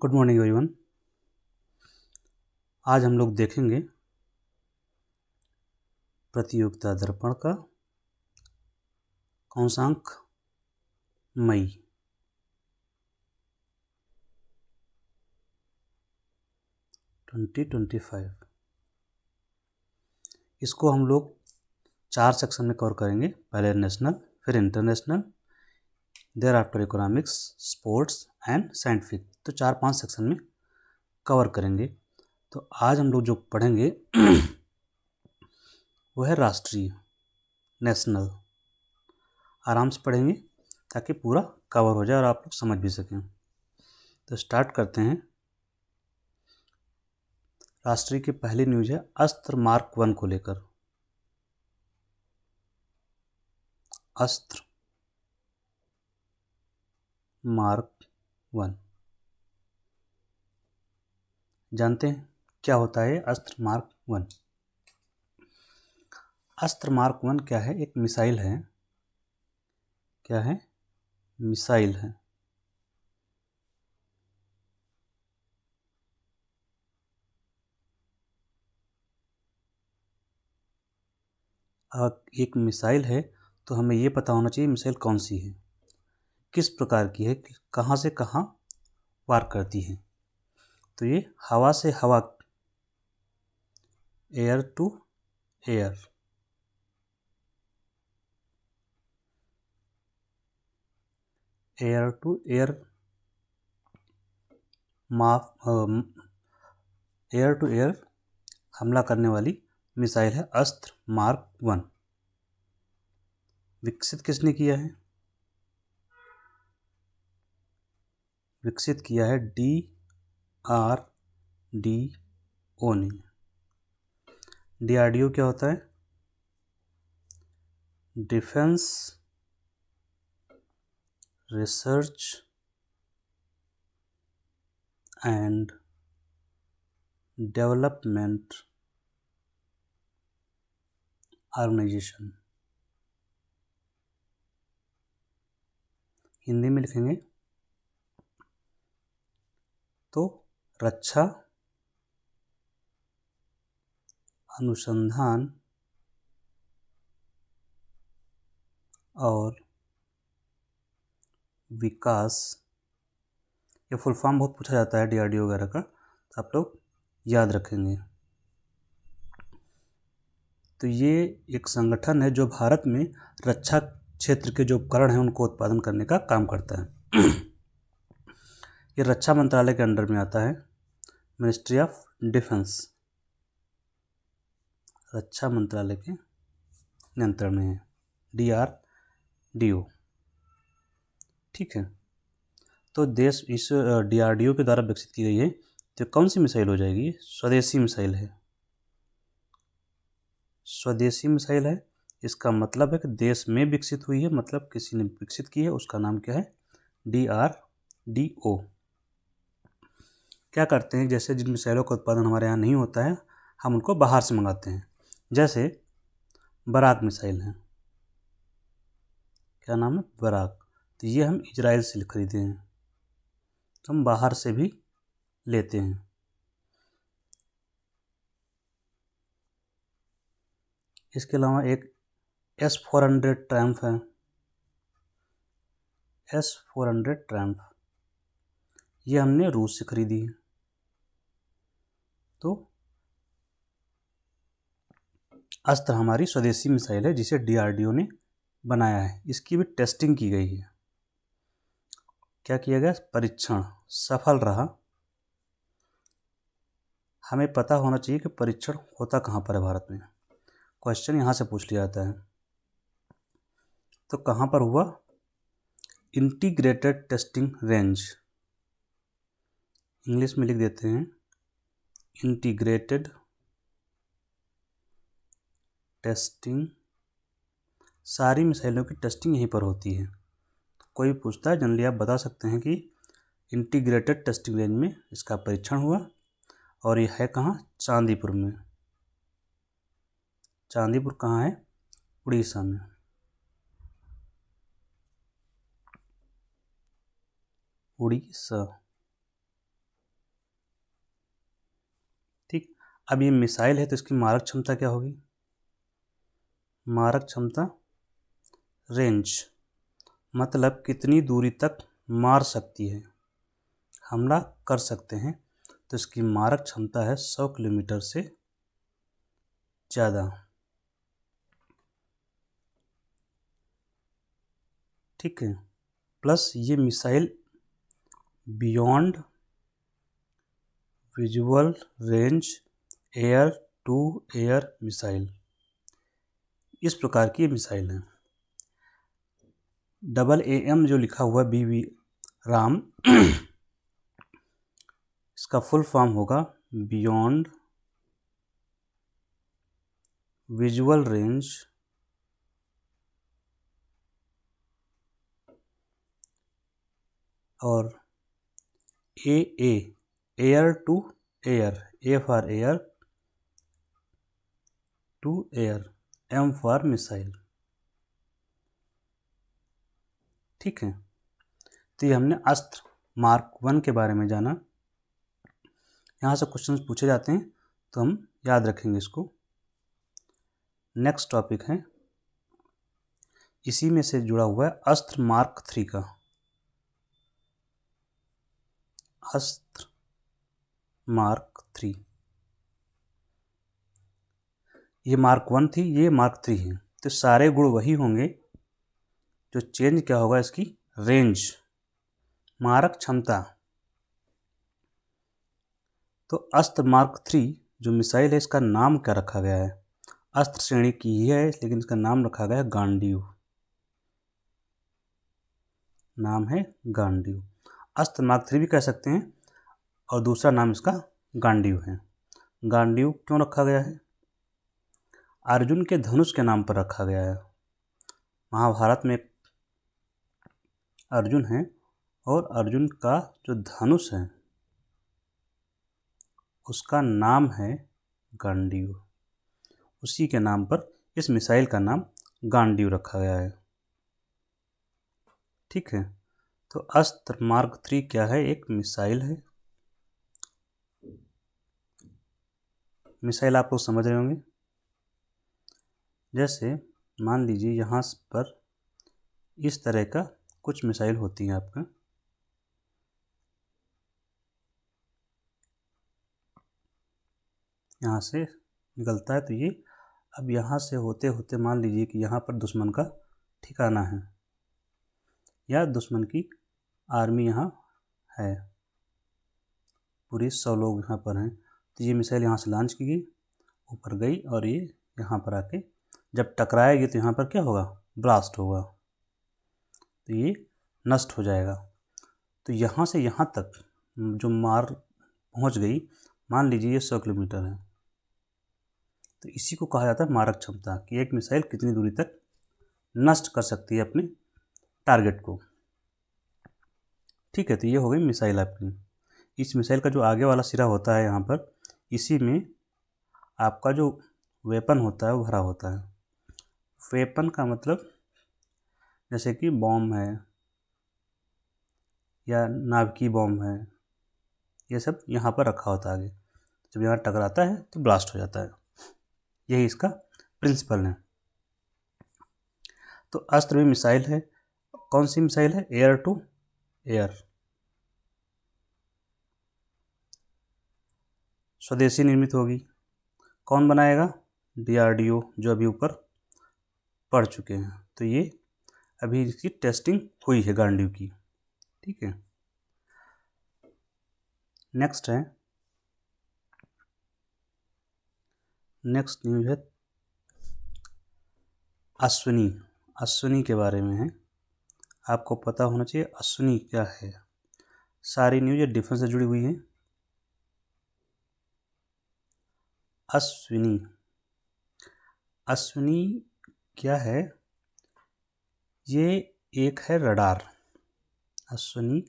Good morning everyone. आज हम लोग देखेंगे प्रतियोगिता दर्पण का कौन सा अंक, मई। इसको हम लोग 4 सेक्शन में कवर करेंगे। पहले नेशनल, फिर international, there after economics, sports and scientific. तो 4-5 सेक्शन में कवर करेंगे। तो आज हम लोग जो पढ़ेंगे वो है राष्ट्रीय, नेशनल। आराम से पढ़ेंगे ताकि पूरा कवर हो जाए और आप लोग समझ भी सकें। तो स्टार्ट करते हैं। राष्ट्रीय की पहली न्यूज है अस्त्र मार्क 1 को लेकर। अस्त्र मार्क 1 जानते हैं क्या होता है अस्त्र मार्क 1? अस्त्र मार्क 1 क्या है? एक मिसाइल है। क्या है? मिसाइल है। एक मिसाइल है तो हमें ये पता होना चाहिए मिसाइल कौन सी है, किस प्रकार की है, कहाँ से कहाँ वार करती है। तो ये हवा से हवा, air to air, air to air, air to air हमला करने वाली मिसाइल है अस्त्र मार्क 1। विकसित किसने किया है? विकसित किया है DRDO ने। DRDO क्या होता है? Defence research and development organisation. Hindi में लिखेंगे तो रक्षा अनुसंधान और विकास। ये फुल फॉर्म बहुत पूछा जाता है DRDO वगैरह का, तो आप लोग याद रखेंगे। तो ये एक संगठन है जो भारत में रक्षा क्षेत्र के जो उपकरण हैं उनको उत्पादन करने का काम करता है। ये रक्षा मंत्रालय के अंडर में आता है, मिनिस्ट्री ऑफ डिफेंस, रक्षा मंत्रालय के नियंत्रण में है DRDO। ठीक है, तो देश इस DRDO के द्वारा विकसित की गई है। तो कौन सी मिसाइल हो जाएगी? स्वदेशी मिसाइल है। स्वदेशी मिसाइल है, इसका मतलब है कि देश में विकसित हुई है, मतलब किसी ने विकसित की है। उसका नाम क्या है? DRDO। क्या करते हैं, जैसे जिन मिसाइलों का उत्पादन हमारे यहाँ नहीं होता है हम उनको बाहर से मंगाते हैं। जैसे बराक मिसाइल है। क्या नाम है? बराक। तो ये हम इजराइल से खरीदे हैं, तो हम बाहर से भी लेते हैं। इसके अलावा एक S-400 ट्रायम्फ है। S-400 ट्रायम्फ ये हमने रूस से खरीदी है। तो अस्त्र हमारी स्वदेशी मिसाइल है जिसे DRDO ने बनाया है। इसकी भी टेस्टिंग की गई है। क्या किया गया? परीक्षण सफल रहा। हमें पता होना चाहिए कि परीक्षण होता कहाँ पर है भारत में। क्वेश्चन यहाँ से पूछ लिया जाता है। तो कहाँ पर हुआ? इंटीग्रेटेड टेस्टिंग रेंज, इंग्लिश में लिख देते हैं इंटीग्रेटेड टेस्टिंग। सारी मिसाइलों की टेस्टिंग यहीं पर होती है। तो कोई पूछता है जनरली आप बता सकते हैं कि इंटीग्रेटेड टेस्टिंग रेंज में इसका परीक्षण हुआ, और यह है कहाँ? चांदीपुर में। चांदीपुर कहाँ है? उड़ीसा में। उड़ीसा। अब ये मिसाइल है तो इसकी मारक क्षमता क्या होगी? मारक क्षमता रेंज, मतलब कितनी दूरी तक मार सकती है, हमला कर सकते हैं, तो इसकी मारक क्षमता है 100 किलोमीटर से ज़्यादा। ठीक है, प्लस ये missile beyond visual range air to air missile, इस प्रकार की मिसाइल है। AAM जो लिखा हुआ BB राम, इसका फुल फॉर्म होगा बियॉन्ड विजुअल रेंज और AA air to air, A for air, to air, M for missile. ठीक है, तो ये हमने अस्त्र मार्क 1 के बारे में जाना। यहाँ से क्वेश्चंस पूछे जाते हैं तो हम याद रखेंगे इसको। नेक्स्ट टॉपिक है, इसी में से जुड़ा हुआ है अस्त्र मार्क 3 का। अस्त्र मार्क 3, ये मार्क 1 थी, ये मार्क 3 है, तो सारे गुण वही होंगे, जो चेंज क्या होगा इसकी रेंज, मारक क्षमता। तो अस्त्र मार्क 3 जो मिसाइल है, इसका नाम क्या रखा गया है? अस्त्र श्रेणी की ही है लेकिन इसका नाम रखा गया है गांडीव, नाम है गांडीव। अस्त्र मार्क 3 भी कह सकते हैं और दूसरा नाम इसका गांडीव है। गांडीव क्यों रखा गया है? अर्जुन के धनुष के नाम पर रखा गया है। महाभारत में एक अर्जुन है और अर्जुन का जो धनुष है उसका नाम है गांडीव, उसी के नाम पर इस मिसाइल का नाम गांडीव रखा गया है। ठीक है, तो अस्त्र मार्क 3 क्या है? एक मिसाइल है। मिसाइल आप लोग समझ रहे होंगे, जैसे मान लीजिए यहाँ पर इस तरह का कुछ मिसाइल होती है आपका, यहाँ से निकलता है, तो ये अब यहाँ से होते होते मान लीजिए कि यहाँ पर दुश्मन का ठिकाना है या दुश्मन की आर्मी यहाँ है, पूरे 100 लोग यहाँ पर हैं, तो ये मिसाइल यहाँ से लॉन्च की गई, ऊपर गई और ये यहाँ पर आके जब टकराएगी तो यहाँ पर क्या होगा? ब्लास्ट होगा, तो ये नष्ट हो जाएगा। तो यहाँ से यहाँ तक जो मार पहुँच गई, मान लीजिए ये 100 किलोमीटर है, तो इसी को कहा जाता है मारक क्षमता, कि एक मिसाइल कितनी दूरी तक नष्ट कर सकती है अपने टारगेट को। ठीक है, तो ये हो गई मिसाइल आपकी। इस मिसाइल का जो आगे वाला सिरा होता है यहाँ पर, इसी में आपका जो वेपन होता है वो भरा होता है। वेपन का मतलब जैसे कि बॉम्ब है या नाभिकीय बॉम्ब है, ये सब यहाँ पर रखा होता है आगे, जब यहाँ टकराता है तो ब्लास्ट हो जाता है। यही इसका प्रिंसिपल है। तो अस्त्र भी मिसाइल है। कौन सी मिसाइल है? एयर टू एयर, स्वदेशी निर्मित होगी। कौन बनाएगा? DRDO, जो अभी ऊपर पढ़ चुके हैं। तो ये अभी इसकी टेस्टिंग हुई है गांडीव की। ठीक है, नेक्स्ट है, नेक्स्ट न्यूज है अश्विनी। अश्विनी के बारे में है, आपको पता होना चाहिए अश्विनी क्या है। सारी न्यूज ये डिफेंस से जुड़ी हुई है। अश्विनी, अश्विनी क्या है? ये एक है रडार। अश्विनी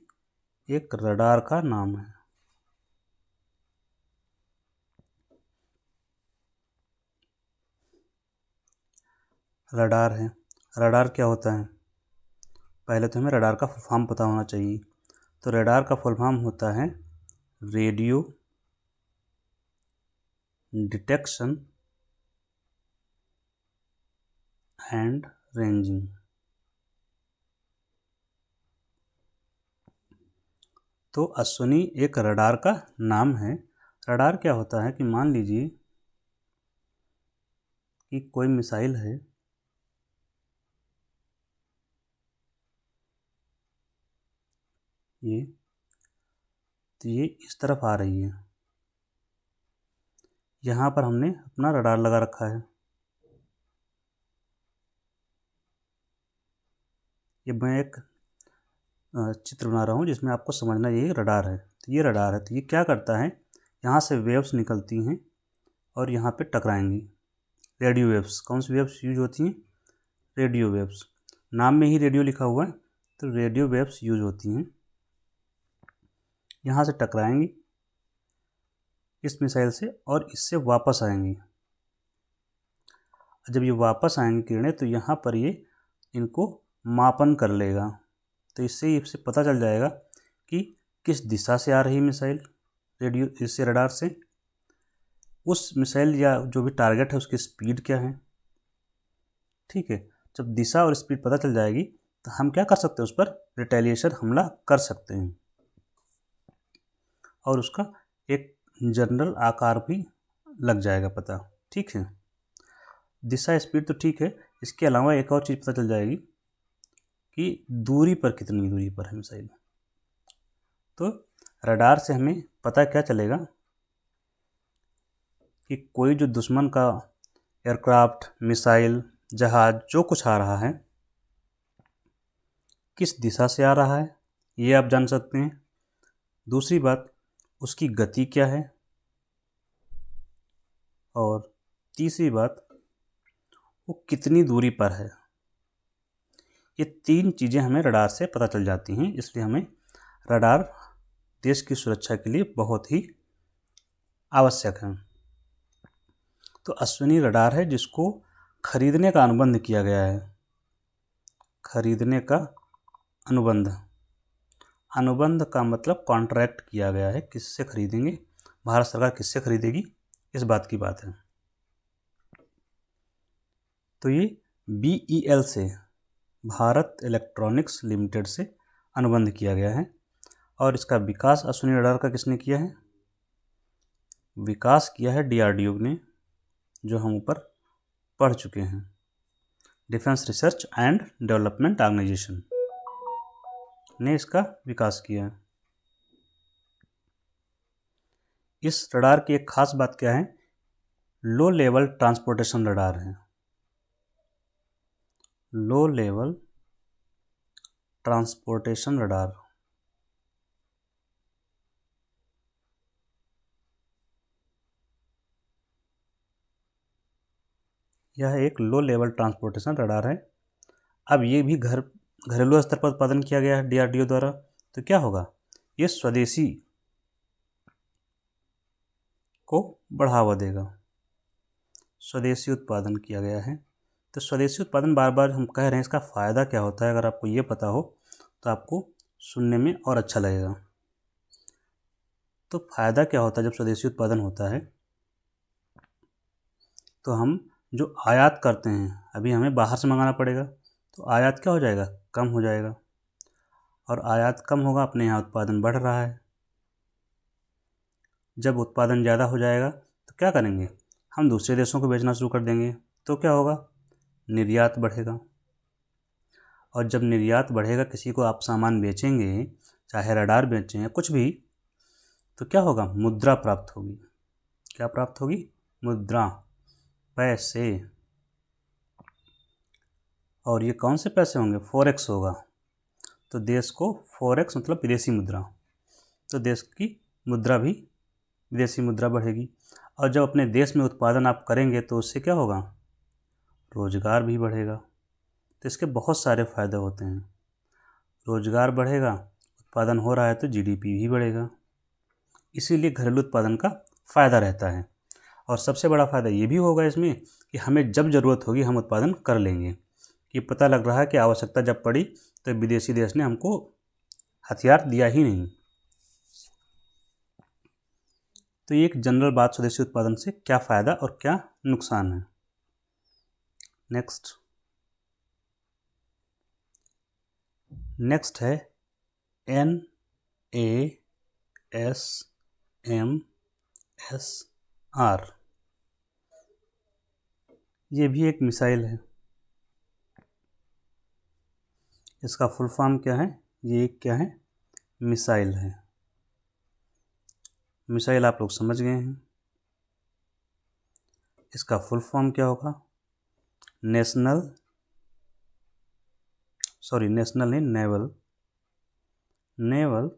एक रडार का नाम है। रडार है। रडार क्या होता है? पहले तो हमें रडार का फुल फॉर्म पता होना चाहिए। तो रडार का फुल फॉर्म होता है रेडियो डिटेक्शन एंड रेंजिंग। तो अश्विनी एक रडार का नाम है। रडार क्या होता है कि मान लीजिए कि कोई मिसाइल है, ये इस तरफ आ रही है, यहाँ पर हमने अपना रडार लगा रखा है। ये मैं एक चित्र बना रहा हूँ जिसमें आपको समझना ये रडार है। तो ये रडार है, तो ये क्या करता है, यहाँ से वेव्स निकलती हैं और यहाँ पे टकराएंगी। रेडियो वेव्स, कौन सी वेव्स यूज होती हैं? Radio waves. नाम में ही रेडियो लिखा हुआ है, तो रेडियो वेव्स यूज होती हैं। यहाँ से टकराएंगी इस मिसाइल से और इससे वापस आएंगी। जब ये वापस आएंगी किरणें, तो यहाँ पर ये इनको मापन कर लेगा। तो इससे पता चल जाएगा कि किस दिशा से आ रही मिसाइल रेडियो इससे रडार से, उस मिसाइल या जो भी टारगेट है उसकी स्पीड क्या है। ठीक है, जब दिशा और स्पीड पता चल जाएगी तो हम क्या कर सकते हैं, उस पर रिटेलिएशन हमला कर सकते हैं और उसका एक जनरल आकार भी लग जाएगा पता। ठीक है, दिशा स्पीड तो ठीक है, इसके अलावा एक और चीज़ पता चल जाएगी कि दूरी पर कितनी दूरी पर है मिसाइल। तो रडार से हमें पता क्या चलेगा कि कोई जो दुश्मन का एयरक्राफ्ट, मिसाइल, जहाज जो कुछ आ रहा है किस दिशा से आ रहा है, ये आप जान सकते हैं। दूसरी बात, उसकी गति क्या है, और तीसरी बात, वो कितनी दूरी पर है। ये तीन चीज़ें हमें रडार से पता चल जाती हैं, इसलिए हमें रडार देश की सुरक्षा के लिए बहुत ही आवश्यक है। तो अश्विनी रडार है जिसको खरीदने का अनुबंध किया गया है। खरीदने का अनुबंध, अनुबंध का मतलब कॉन्ट्रैक्ट किया गया है। किससे खरीदेंगे, भारत सरकार किससे खरीदेगी, इस बात की बात है। तो ये BEL से, भारत इलेक्ट्रॉनिक्स लिमिटेड से अनुबंध किया गया है। और इसका विकास अश्विनी रडार का किसने किया है? विकास किया है DRDO ने, जो हम ऊपर पढ़ चुके हैं, defence research and development organisation ने इसका विकास किया है। इस रडार की एक खास बात क्या है, लो लेवल ट्रांसपोर्टेशन रडार है। लो लेवल ट्रांसपोर्टेशन रडार, यह एक लो लेवल ट्रांसपोर्टेशन रडार है। अब ये भी घरेलू स्तर पर उत्पादन किया गया है DRDO द्वारा। तो क्या होगा, ये स्वदेशी को बढ़ावा देगा। स्वदेशी उत्पादन किया गया है, तो स्वदेशी उत्पादन बार बार हम कह रहे हैं, इसका फ़ायदा क्या होता है, अगर आपको ये पता हो तो आपको सुनने में और अच्छा लगेगा। तो फ़ायदा क्या होता है जब स्वदेशी उत्पादन होता है, तो हम जो आयात करते हैं, अभी हमें बाहर से मंगाना पड़ेगा, तो आयात क्या हो जाएगा, कम हो जाएगा। और आयात कम होगा, अपने यहाँ उत्पादन बढ़ रहा है। जब उत्पादन ज़्यादा हो जाएगा तो क्या करेंगे, हम दूसरे देशों को बेचना शुरू कर देंगे। तो क्या होगा, निर्यात बढ़ेगा। और जब निर्यात बढ़ेगा, किसी को आप सामान बेचेंगे, चाहे रडार बेचें या कुछ भी, तो क्या होगा, मुद्रा प्राप्त होगी। क्या प्राप्त होगी, मुद्रा, पैसे। और ये कौन से पैसे होंगे, फॉरेक्स होगा। तो देश को फॉरेक्स मतलब विदेशी मुद्रा, तो देश की मुद्रा भी विदेशी मुद्रा बढ़ेगी। और जब अपने देश में उत्पादन आप करेंगे तो उससे क्या होगा, रोजगार भी बढ़ेगा। तो इसके बहुत सारे फ़ायदे होते हैं। रोजगार बढ़ेगा, उत्पादन हो रहा है तो GDP भी बढ़ेगा। इसीलिए घरेलू उत्पादन का फ़ायदा रहता है। और सबसे बड़ा फ़ायदा ये भी होगा इसमें कि हमें जब ज़रूरत होगी हम उत्पादन कर लेंगे। ये पता लग रहा है कि आवश्यकता जब पड़ी तो विदेशी देश ने हमको हथियार दिया ही नहीं। तो ये एक जनरल बात स्वदेशी उत्पादन से क्या फ़ायदा और क्या नुकसान है। नेक्स्ट है NASMSR। ये भी एक मिसाइल है। इसका फुल फॉर्म क्या है? ये क्या है? मिसाइल है। मिसाइल आप लोग समझ गए हैं। इसका फुल फॉर्म क्या होगा? National naval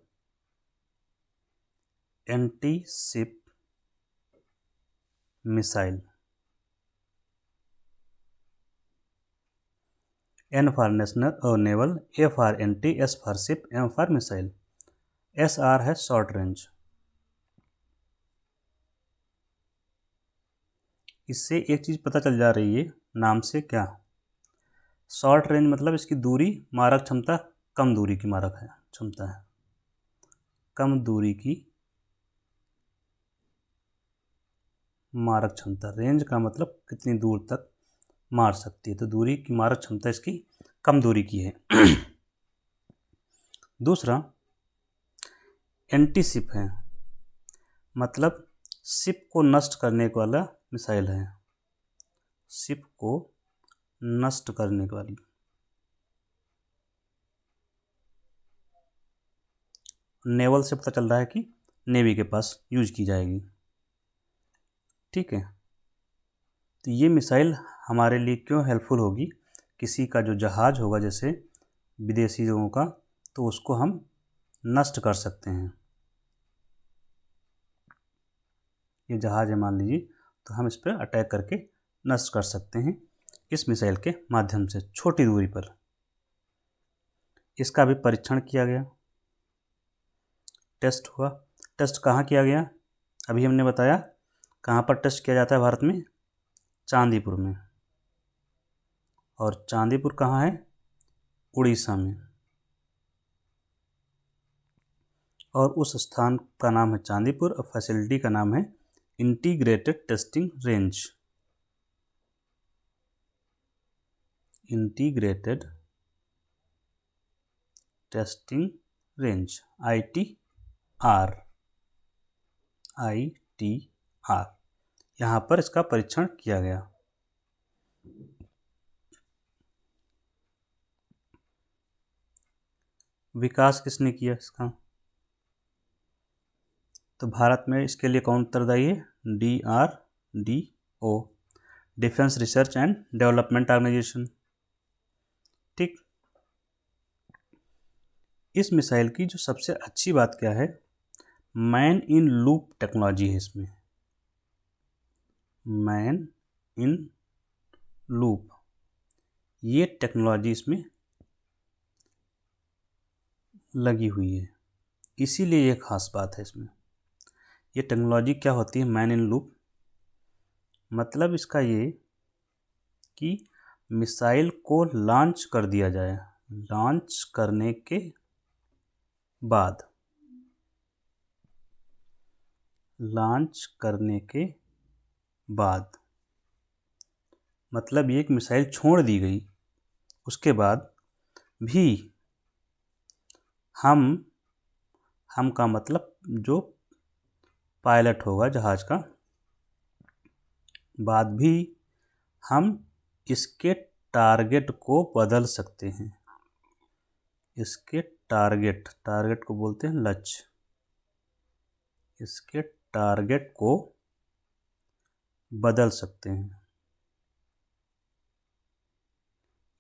anti ship missile. N for national और naval, A for anti, S for ship, M for missile. SR है शॉर्ट रेंज। इससे एक चीज़ पता चल जा रही है नाम से, क्या? शॉर्ट रेंज मतलब इसकी दूरी, मारक क्षमता कम दूरी की मारक है क्षमता है, कम दूरी की मारक क्षमता। रेंज का मतलब कितनी दूर तक मार सकती है, तो दूरी की मारक क्षमता इसकी कम दूरी की है। दूसरा एंटी शिप है, मतलब शिप को नष्ट करने वाला मिसाइल है। शिप को नष्ट करने वाली। नेवल से पता चल रहा है कि नेवी के पास यूज की जाएगी। ठीक है, तो ये मिसाइल हमारे लिए क्यों हेल्पफुल होगी? किसी का जो जहाज़ होगा जैसे विदेशी लोगों का, तो उसको हम नष्ट कर सकते हैं। ये जहाज़ है मान लीजिए, तो हम इस पर अटैक करके नष्ट कर सकते हैं इस मिसाइल के माध्यम से, छोटी दूरी पर। इसका भी परीक्षण किया गया, टेस्ट हुआ। टेस्ट कहाँ किया गया? अभी हमने बताया कहाँ पर टेस्ट किया जाता है भारत में? चांदीपुर में। और चांदीपुर कहाँ है? उड़ीसा में। और उस स्थान का नाम है चांदीपुर और फैसिलिटी का नाम है integrated testing range. Integrated testing range, ITR। यहाँ पर इसका परीक्षण किया गया। विकास किसने किया इसका? तो भारत में इसके लिए कौन उत्तरदायी है? DRDO, defence research and development organisation. ठीक, इस मिसाइल की जो सबसे अच्छी बात क्या है? मैन इन लूप टेक्नोलॉजी है इसमें। मैन इन लूप, ये टेक्नोलॉजी इसमें लगी हुई है, इसीलिए ये खास बात है इसमें। ये टेक्नोलॉजी क्या होती है? मैन इन लूप मतलब इसका ये कि मिसाइल को लॉन्च कर दिया जाए, लॉन्च करने के बाद, लॉन्च करने के बाद मतलब ये एक मिसाइल छोड़ दी गई, उसके बाद भी हम का मतलब जो पायलट होगा जहाज का, बाद भी हम इसके टारगेट को बदल सकते हैं। इसके टारगेट को बोलते हैं लक्ष्य। इसके टारगेट को बदल सकते हैं,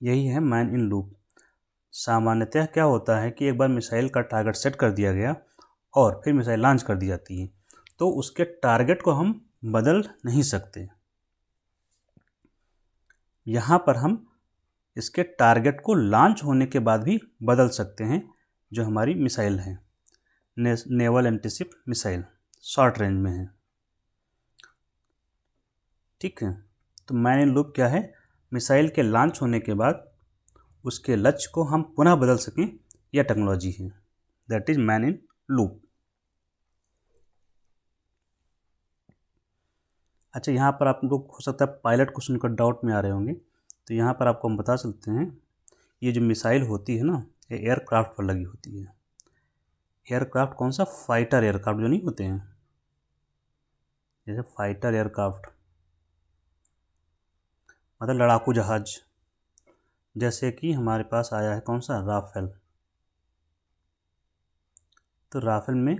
यही है मैन इन लूप। सामान्यतः क्या होता है कि एक बार मिसाइल का टारगेट सेट कर दिया गया और फिर मिसाइल लॉन्च कर दी जाती है, तो उसके टारगेट को हम बदल नहीं सकते। यहाँ पर हम इसके टारगेट को लॉन्च होने के बाद भी बदल सकते हैं, जो हमारी मिसाइल है naval antiship missile, short range में है। ठीक है, तो मैन इन लूप क्या है? मिसाइल के लॉन्च होने के बाद उसके लक्ष्य को हम पुनः बदल सकें, यह टेक्नोलॉजी है, that is man in loop. अच्छा, यहाँ पर आप लोग हो सकता है पायलट क्वेश्चन का डाउट में आ रहे होंगे, तो यहाँ पर आपको हम बता सकते हैं, ये जो मिसाइल होती है ना, ये एयरक्राफ्ट पर लगी होती है। एयरक्राफ्ट कौन सा? फाइटर एयरक्राफ्ट जो नहीं होते हैं, जैसे फाइटर एयरक्राफ्ट मतलब लड़ाकू जहाज, जैसे कि हमारे पास आया है कौन सा? राफेल। तो राफेल में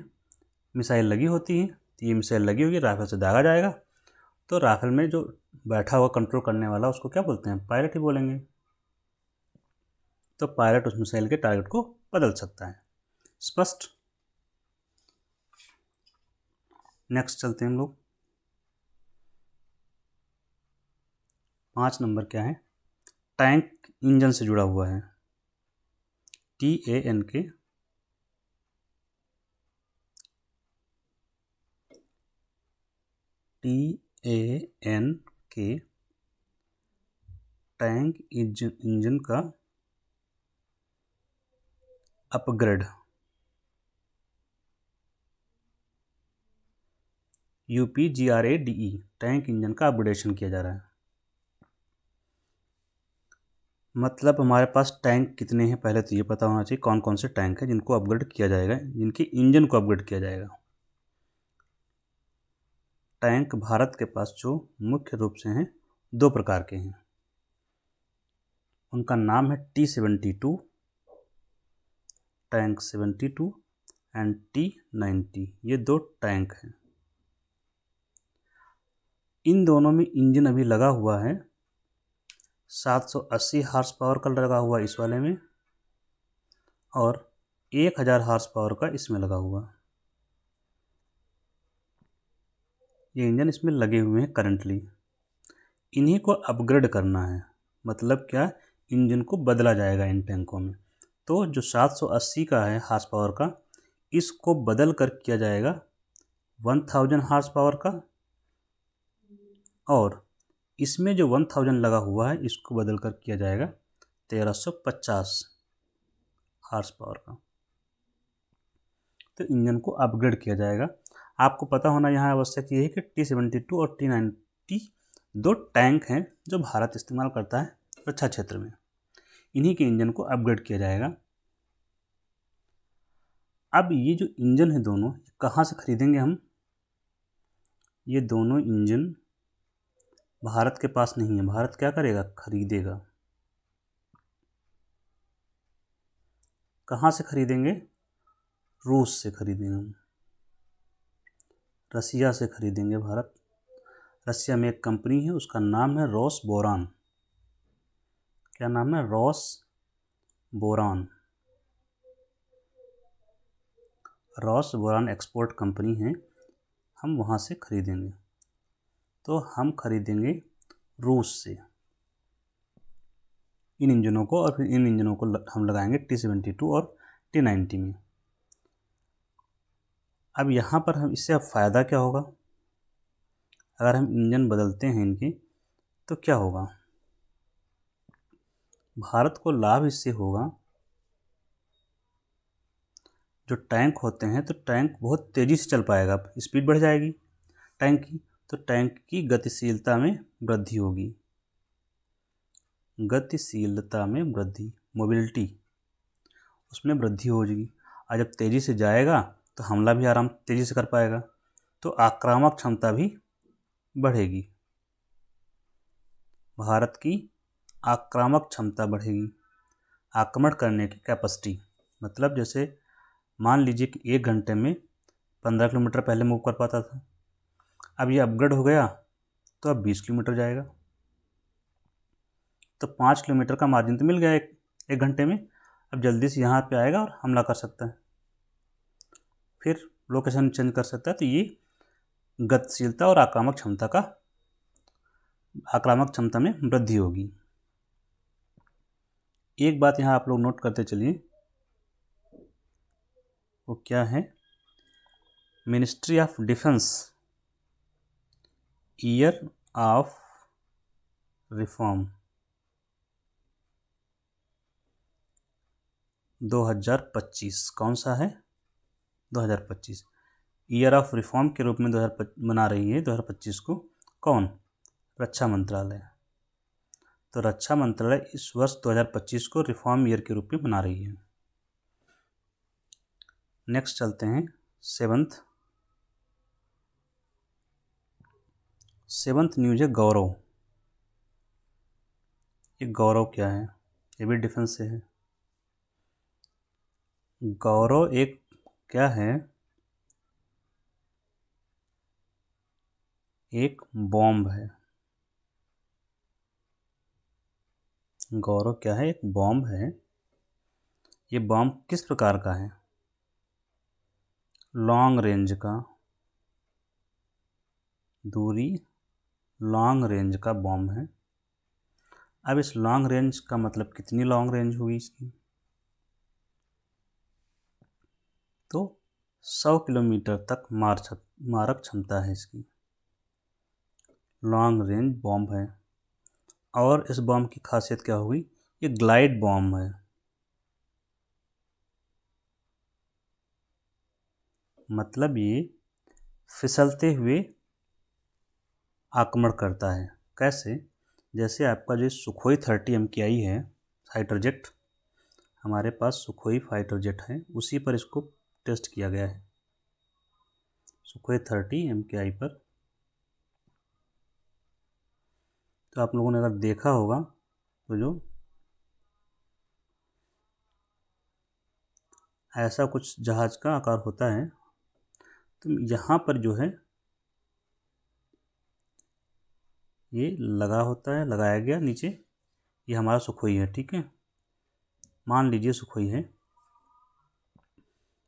मिसाइल लगी होती है, तो ये मिसाइल लगी होगी, राफेल से दागा जाएगा, तो राफेल में जो बैठा हुआ कंट्रोल करने वाला उसको क्या बोलते हैं? पायलट ही बोलेंगे। तो पायलट उस मिसाइल के टारगेट को बदल सकता है। स्पष्ट? नेक्स्ट चलते हैं हम लोग। 5 नंबर क्या है? टैंक इंजन से जुड़ा हुआ है। TANK टैंक इंजन का अपग्रेड, UPGRADE, टैंक इंजन का अपग्रेडेशन किया जा रहा है। मतलब हमारे पास टैंक कितने हैं, पहले तो ये पता होना चाहिए कौन कौन से टैंक हैं जिनको अपग्रेड किया जाएगा, जिनके इंजन को अपग्रेड किया जाएगा। टैंक भारत के पास जो मुख्य रूप से हैं 2 प्रकार के हैं, उनका नाम है T-72 टैंक 72 एंड T-90, ये 2 टैंक हैं। इन दोनों में इंजन अभी लगा हुआ है 780 हार्स पावर का लगा हुआ इस वाले में, और 1000 हार्स पावर का इसमें लगा हुआ। ये इंजन इसमें लगे हुए हैं करंटली। इन्हीं को अपग्रेड करना है, मतलब क्या? इंजन को बदला जाएगा इन टैंकों में। तो जो 780 का है हार्स पावर का, इसको बदल कर किया जाएगा 1000 हार्स पावर का, और इसमें जो 1000 लगा हुआ है इसको बदल कर किया जाएगा 1350 हार्स पावर का। तो इंजन को अपग्रेड किया जाएगा। आपको पता होना यहाँ आवश्यक ये है कि T-72 और T-90 2 टैंक हैं जो भारत इस्तेमाल करता है रक्षा क्षेत्र में। इन्हीं के इंजन को अपग्रेड किया जाएगा। अब ये जो इंजन है दोनों, कहाँ से खरीदेंगे हम? ये दोनों इंजन भारत के पास नहीं है। भारत क्या करेगा? खरीदेगा। कहाँ से खरीदेंगे? रूस से खरीदेंगे हम, रसिया से खरीदेंगे भारत। रसिया में एक कंपनी है, उसका नाम है रोसबोरॉन। क्या नाम है? रोसबोरॉन। रोसबोरॉन एक्सपोर्ट कंपनी है, हम वहाँ से खरीदेंगे। तो हम खरीदेंगे रूस से इन इंजनों को, और फिर इन इंजनों को हम लगाएंगे T-72 और T-90 में। अब यहाँ पर हम इससे अब फ़ायदा क्या होगा? अगर हम इंजन बदलते हैं इनके तो क्या होगा? भारत को लाभ इससे होगा, जो टैंक होते हैं तो टैंक बहुत तेज़ी से चल पाएगा, स्पीड बढ़ जाएगी टैंक की, तो टैंक की गतिशीलता में वृद्धि होगी। गतिशीलता में वृद्धि, मोबिलिटी, उसमें वृद्धि हो जाएगी। और जब तेज़ी से जाएगा तो हमला भी आराम तेज़ी से कर पाएगा, तो आक्रामक क्षमता भी बढ़ेगी। भारत की आक्रामक क्षमता बढ़ेगी, आक्रमण करने की कैपेसिटी। मतलब जैसे मान लीजिए कि 1 घंटे में 15 किलोमीटर पहले मूव कर पाता था, अब ये अपग्रेड हो गया तो अब 20 किलोमीटर जाएगा। तो 5 किलोमीटर का मार्जिन तो मिल गया एक घंटे में। अब जल्दी से यहाँ पे आएगा और हमला कर सकता है, फिर लोकेशन चेंज कर सकता है। तो ये गतिशीलता और आक्रामक क्षमता में वृद्धि होगी। एक बात यहाँ आप लोग नोट करते चलिए, वो क्या है? Ministry of defence year of reform 2025 कौन सा है? 2025 ईयर ऑफ रिफॉर्म के रूप में 2025 मना रही है 2025 को। कौन? रक्षा मंत्रालय। तो रक्षा मंत्रालय इस वर्ष 2025 को रिफॉर्म ईयर के रूप में मना रही है। नेक्स्ट चलते हैं सेवंथ न्यूज है गौरव। ये गौरव क्या है? ये भी डिफेंस से है। गौरव एक क्या है? एक बॉम्ब है। गौरव क्या है? एक बॉम्ब है। ये बॉम्ब किस प्रकार का है? लॉन्ग रेंज का, दूरी लॉन्ग रेंज का बॉम्ब है। अब इस लॉन्ग रेंज का मतलब कितनी लॉन्ग रेंज हुई इसकी? तो 100 किलोमीटर तक मारक क्षमता है इसकी। लॉन्ग रेंज बॉम्ब है। और इस बॉम्ब की खासियत क्या हुई? ये ग्लाइड बॉम्ब है। मतलब ये फिसलते हुए आक्रमण करता है। कैसे? जैसे आपका जो सुखोई 30 MKI है फाइटर जेट, हमारे पास सुखोई फाइटर जेट है, उसी पर इसको टेस्ट किया गया है, सुखोई 30 MKI पर। तो आप लोगों ने अगर देखा होगा तो जो ऐसा कुछ जहाज का आकार होता है, तो यहाँ पर जो है ये लगा होता है, लगाया गया नीचे। ये हमारा सुखोई है, ठीक है, मान लीजिए सुखोई है।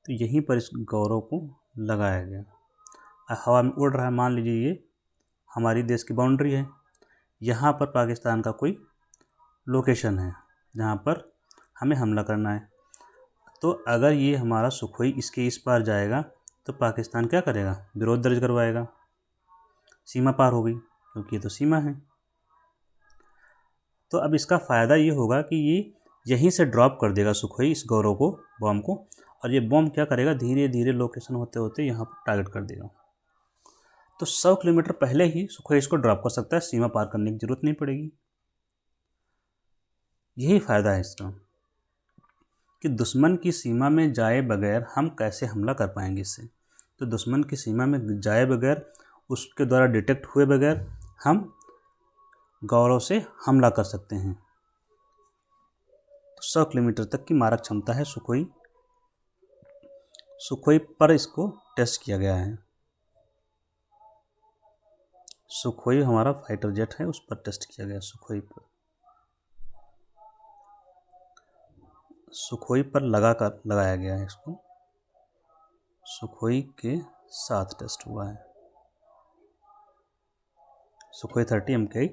तो यहीं पर इस गौरव को लगाया गया। हवा में उड़ रहा है, मान लीजिए ये हमारी देश की बाउंड्री है, यहाँ पर पाकिस्तान का कोई लोकेशन है जहाँ पर हमें हमला करना है। तो अगर ये हमारा सुखोई इसके इस पार जाएगा तो पाकिस्तान क्या करेगा? विरोध दर्ज करवाएगा, सीमा पार हो गई, क्योंकि ये तो सीमा है। तो अब इसका फ़ायदा ये होगा कि ये यहीं से ड्रॉप कर देगा सुखोई इस गौरव को, बॉम्ब को, और ये बॉम्ब क्या करेगा? धीरे धीरे लोकेशन होते होते यहाँ पर टारगेट कर देगा। तो 100 किलोमीटर पहले ही सुखोई इसको ड्रॉप कर सकता है, सीमा पार करने की जरूरत नहीं पड़ेगी। यही फ़ायदा है इसका कि दुश्मन की सीमा में जाए बगैर हम कैसे हमला कर पाएंगे इससे। तो दुश्मन की सीमा में जाए बगैर, उसके द्वारा डिटेक्ट हुए बगैर हम गौरव से हमला कर सकते हैं। तो 100 किलोमीटर तक की मारक क्षमता है सुखोई पर इसको टेस्ट किया गया है। सुखोई हमारा फाइटर जेट है, उस पर टेस्ट किया गया। सुखोई पर लगाया गया है इसको, सुखोई के साथ टेस्ट हुआ है। सुखोई 30 MKI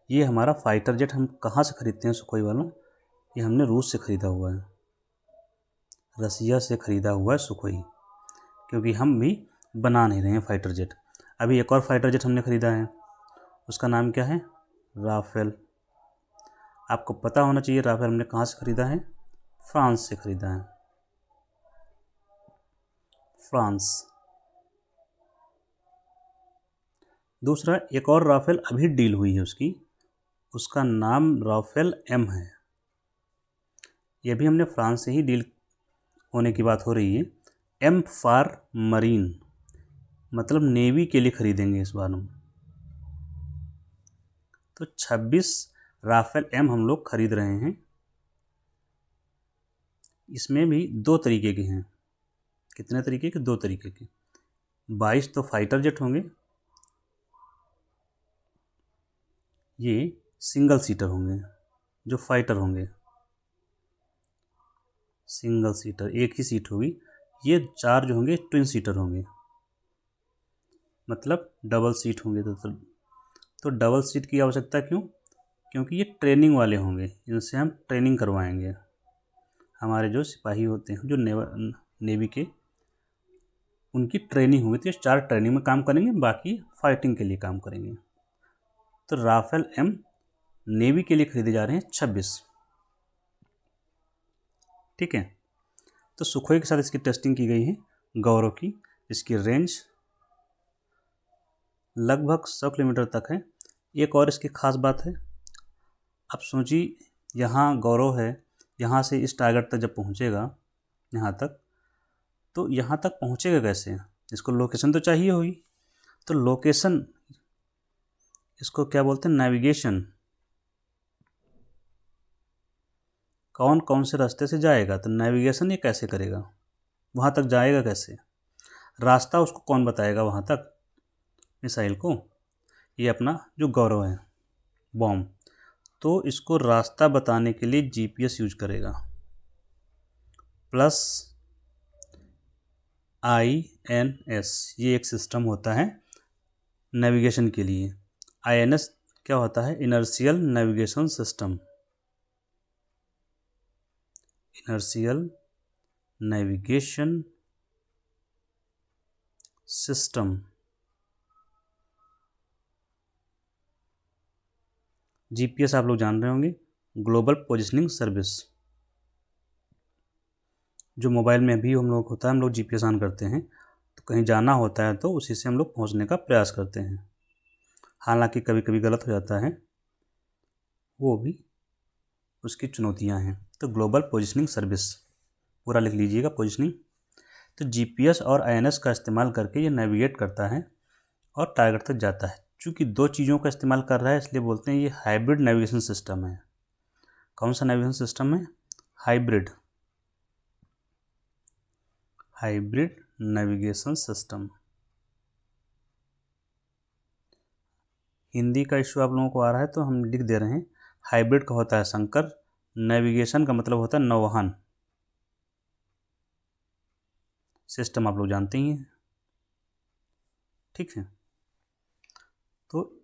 ये हमारा फाइटर जेट हम कहाँ से ख़रीदते हैं सुखोई वालों? ये हमने रूस से ख़रीदा हुआ है, रसिया से ख़रीदा हुआ है सुखोई, क्योंकि हम भी बना नहीं रहे हैं फाइटर जेट। अभी एक और फाइटर जेट हमने ख़रीदा है, उसका नाम क्या है? राफेल। आपको पता होना चाहिए राफेल हमने कहाँ से ख़रीदा है? फ्रांस से ख़रीदा है, फ्रांस। दूसरा एक और राफेल अभी डील हुई है उसका नाम राफेल M है। यह भी हमने फ्रांस से ही डील होने की बात हो रही है। M फॉर मरीन, मतलब नेवी के लिए ख़रीदेंगे इस बार हम। तो 26 राफेल M हम लोग ख़रीद रहे हैं। इसमें भी दो तरीके के हैं। कितने तरीके के? दो तरीके के। 22 तो फाइटर जेट होंगे, ये सिंगल सीटर होंगे, जो फाइटर होंगे सिंगल सीटर, एक ही सीट होगी। ये 4 जो होंगे ट्विन सीटर होंगे, मतलब डबल सीट होंगे। तो डबल सीट की आवश्यकता क्यों? क्योंकि ये ट्रेनिंग वाले होंगे, इनसे हम ट्रेनिंग करवाएंगे। हमारे जो सिपाही होते हैं जो नेवी के, उनकी ट्रेनिंग होगी, तो ये 4 ट्रेनिंग में काम करेंगे, बाकी फाइटिंग के लिए काम करेंगे। तो राफेल M नेवी के लिए खरीदे जा रहे हैं 26, ठीक है। तो सुखोई के साथ इसकी टेस्टिंग की गई है गौरव की। इसकी रेंज लगभग 100 किलोमीटर तक है। एक और इसकी खास बात है, अब सोचिए यहाँ गौरव है, यहाँ से इस टारगेट तक जब पहुँचेगा यहाँ तक, तो यहाँ तक पहुँचेगा कैसे? इसको लोकेशन तो चाहिए होगी। तो लोकेशन, इसको क्या बोलते हैं, नेविगेशन। कौन कौन से रास्ते से जाएगा, तो नेविगेशन ये कैसे करेगा, वहाँ तक जाएगा कैसे, रास्ता उसको कौन बताएगा वहाँ तक, मिसाइल को? ये अपना जो गौरव है बॉम्ब, तो इसको रास्ता बताने के लिए जीपीएस यूज करेगा। प्लस INS, ये एक सिस्टम होता है नेविगेशन के लिए। INS क्या होता है, inertial navigation system. Inertial navigation system. GPS आप लोग जान रहे होंगे, ग्लोबल पोजिशनिंग सर्विस। जो मोबाइल में भी हम लोग होता है, हम लोग जीपीएस ऑन करते हैं तो कहीं जाना होता है तो उसी से हम लोग पहुंचने का प्रयास करते हैं। हालांकि कभी कभी गलत हो जाता है, वो भी उसकी चुनौतियां हैं। तो ग्लोबल पोजिशनिंग सर्विस पूरा लिख लीजिएगा, पोजिशनिंग। तो जीपीएस और INS का इस्तेमाल करके ये नेविगेट करता है और टारगेट तक जाता है। चूँकि दो चीज़ों का इस्तेमाल कर रहा है इसलिए बोलते हैं ये हाइब्रिड नेविगेशन सिस्टम है। कौन सा नेविगेशन सिस्टम है? Hybrid, hybrid navigation system. Hindi का इशू आप लोगों को आ रहा है तो हम लिख दे रहे हैं। हाइब्रिड का होता है संकर, नेविगेशन का मतलब होता है नौवहन सिस्टम, आप लोग जानते ही हैं, ठीक है। तो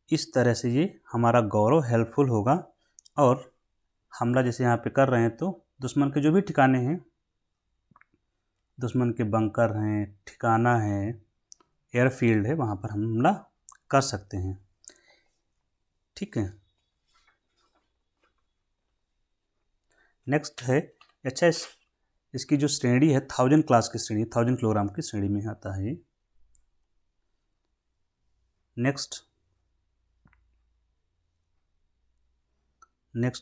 इस तरह से ये हमारा गौरव हेल्पफुल होगा। और हमला जैसे यहाँ पे कर रहे हैं तो दुश्मन के जो भी ठिकाने हैं, दुश्मन के बंकर हैं, ठिकाना है, एयरफील्ड है, वहाँ पर हम हमला कर सकते हैं, ठीक है। नेक्स्ट है, अच्छा इसकी जो श्रेणी है 1000 क्लास की श्रेणी, 1000 किलोग्राम की श्रेणी में आता है ये। नेक्स्ट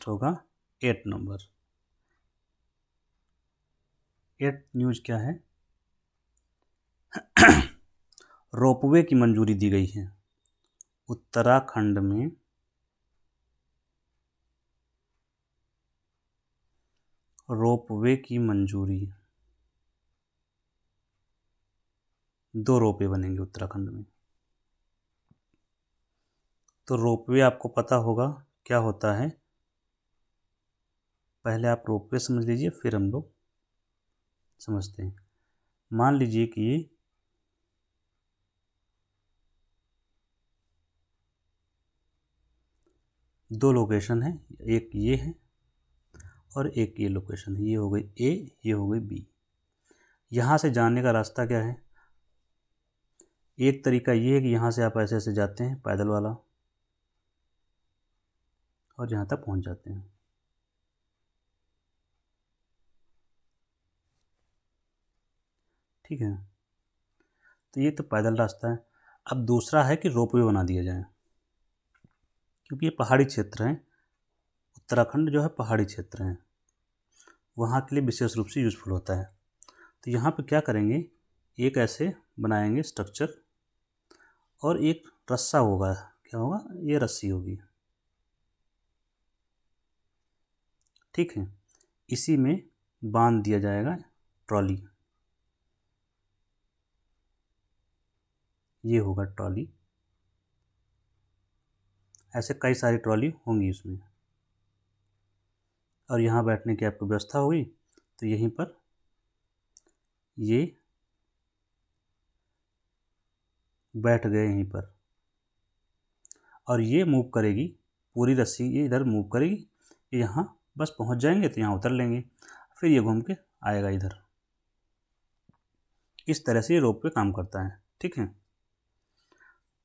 होगा 8 नंबर। 8 न्यूज क्या है? रोपवे की मंजूरी दी गई है उत्तराखंड में। रोपवे की मंजूरी, 2 रोपवे बनेंगे उत्तराखंड में। तो रोपवे आपको पता होगा क्या होता है, पहले आप रोपवे समझ लीजिए फिर हम लोग समझते हैं। मान लीजिए कि ये दो लोकेशन है, एक ये है और एक ये लोकेशन है, ये हो गई A, ये हो गई B। यहाँ से जाने का रास्ता क्या है? एक तरीका ये है कि यहाँ से आप ऐसे ऐसे जाते हैं पैदल वाला और यहाँ तक पहुँच जाते हैं, ठीक है। तो ये तो पैदल रास्ता है। अब दूसरा है कि रोपवे बना दिया जाए, क्योंकि ये पहाड़ी क्षेत्र हैं, उत्तराखंड जो है पहाड़ी क्षेत्र हैं, वहाँ के लिए विशेष रूप से यूज़फुल होता है। तो यहाँ पे क्या करेंगे, एक ऐसे बनाएंगे स्ट्रक्चर और एक रस्सा होगा, क्या होगा, ये रस्सी होगी, ठीक है। इसी में बांध दिया जाएगा ट्रॉली, ये होगा ट्रॉली। ऐसे कई सारी ट्रॉली होंगी उसमें और यहाँ बैठने की आपको व्यवस्था होगी। तो यहीं पर ये बैठ गए यहीं पर और ये मूव करेगी, पूरी रस्सी ये इधर मूव करेगी, ये यहाँ बस पहुँच जाएंगे तो यहाँ उतर लेंगे, फिर ये घूम के आएगा इधर। इस तरह से ये रोपवे काम करता है, ठीक है।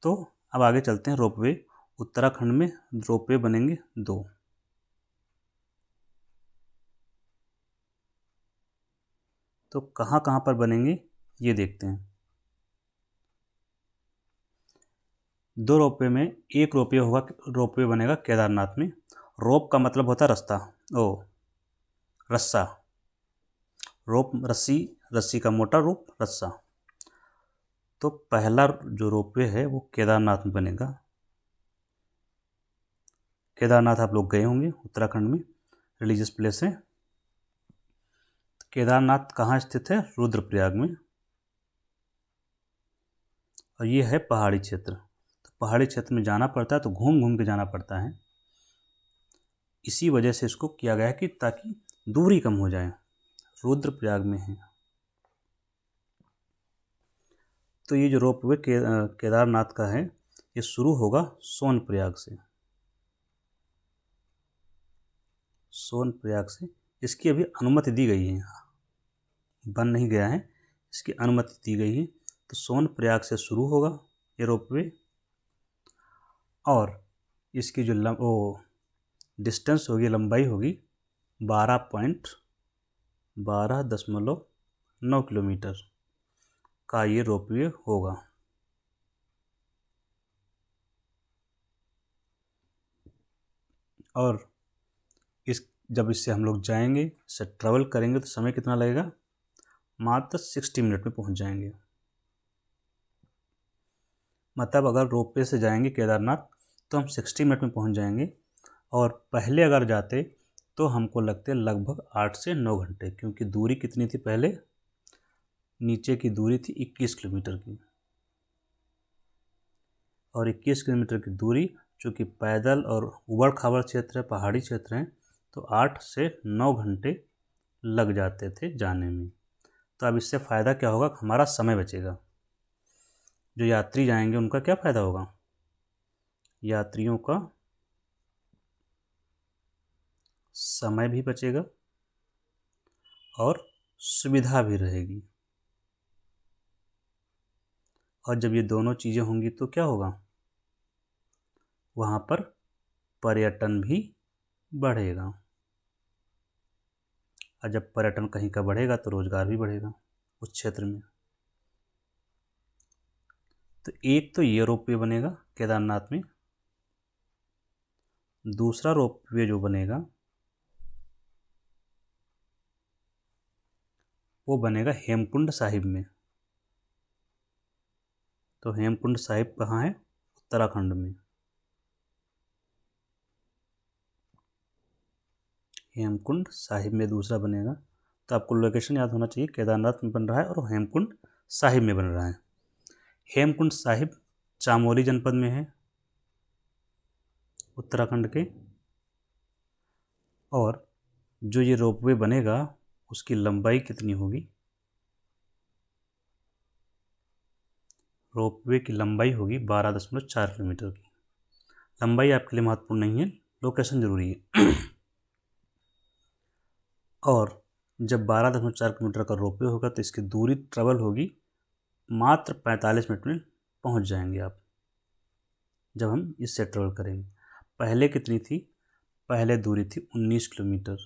तो अब आगे चलते हैं। रोपवे उत्तराखंड में रोपवे बनेंगे 2। तो कहाँ कहाँ पर बनेंगे ये देखते हैं। 2 रोपवे में एक रोपवे बनेगा केदारनाथ में। रोप का मतलब होता है रास्ता, रस्सा। रोप रस्सी, रस्सी का मोटा रूप रस्सा। तो पहला जो रोपवे है वो केदारनाथ में बनेगा। केदारनाथ आप लोग गए होंगे, उत्तराखंड में रिलीजियस प्लेस है। केदारनाथ कहाँ स्थित है? रुद्रप्रयाग में। और ये है पहाड़ी क्षेत्र। तो पहाड़ी क्षेत्र में जाना पड़ता है तो घूम घूम के जाना पड़ता है। इसी वजह से इसको किया गया है कि ताकि दूरी कम हो जाए। रुद्रप्रयाग में है। तो ये जो रोपवे केदारनाथ का है ये शुरू होगा सोनप्रयाग से। सोनप्रयाग से इसकी अभी अनुमति दी गई है, बन नहीं गया है, इसकी अनुमति दी गई है। तो सोनप्रयाग से शुरू होगा ये रोपवे और इसकी जो डिस्टेंस होगी, लंबाई होगी 12.9 किलोमीटर का ये रोपवे होगा। और जब इससे हम लोग जाएंगे, इससे ट्रैवल करेंगे तो समय कितना लगेगा? मात्र 60 मिनट में पहुंच जाएंगे। मतलब अगर रोपवे से जाएंगे केदारनाथ तो हम 60 मिनट में पहुंच जाएंगे। और पहले अगर जाते तो हमको लगते लगभग 8 से 9 घंटे, क्योंकि दूरी कितनी थी? पहले नीचे की दूरी थी 21 किलोमीटर की, और 21 किलोमीटर की दूरी चूँकि पैदल और उबड़ खाबड़ क्षेत्र है, पहाड़ी क्षेत्र है, तो 8 से 9 घंटे लग जाते थे जाने में। तो अब इससे फ़ायदा क्या होगा? हमारा समय बचेगा। जो यात्री जाएंगे उनका क्या फ़ायदा होगा? यात्रियों का समय भी बचेगा और सुविधा भी रहेगी। और जब ये दोनों चीज़ें होंगी तो क्या होगा? वहाँ पर पर्यटन भी बढ़ेगा। और जब पर्यटन कहीं का बढ़ेगा तो रोजगार भी बढ़ेगा उस क्षेत्र में। तो एक तो ये रोपवे बनेगा केदारनाथ में। दूसरा रोपवे जो बनेगा वो बनेगा हेमकुंड साहिब में। तो हेमकुंड साहिब कहाँ है? उत्तराखंड में। हेमकुंड साहिब में दूसरा बनेगा। तो आपको लोकेशन याद होना चाहिए, केदारनाथ में बन रहा है और हेमकुंड साहिब में बन रहा है। हेमकुंड साहिब चामोली जनपद में है, उत्तराखंड के। और जो ये रोपवे बनेगा उसकी लंबाई कितनी होगी? रोपवे की लंबाई होगी 12.4 किलोमीटर की। लंबाई आपके लिए महत्वपूर्ण नहीं है, लोकेशन जरूरी है। और जब 12.4 किलोमीटर का रोपवे होगा तो इसकी दूरी ट्रेवल होगी मात्र 45 मिनट में पहुंच जाएंगे आप, जब हम इससे ट्रेवल करेंगे। पहले कितनी थी? पहले दूरी थी 19 किलोमीटर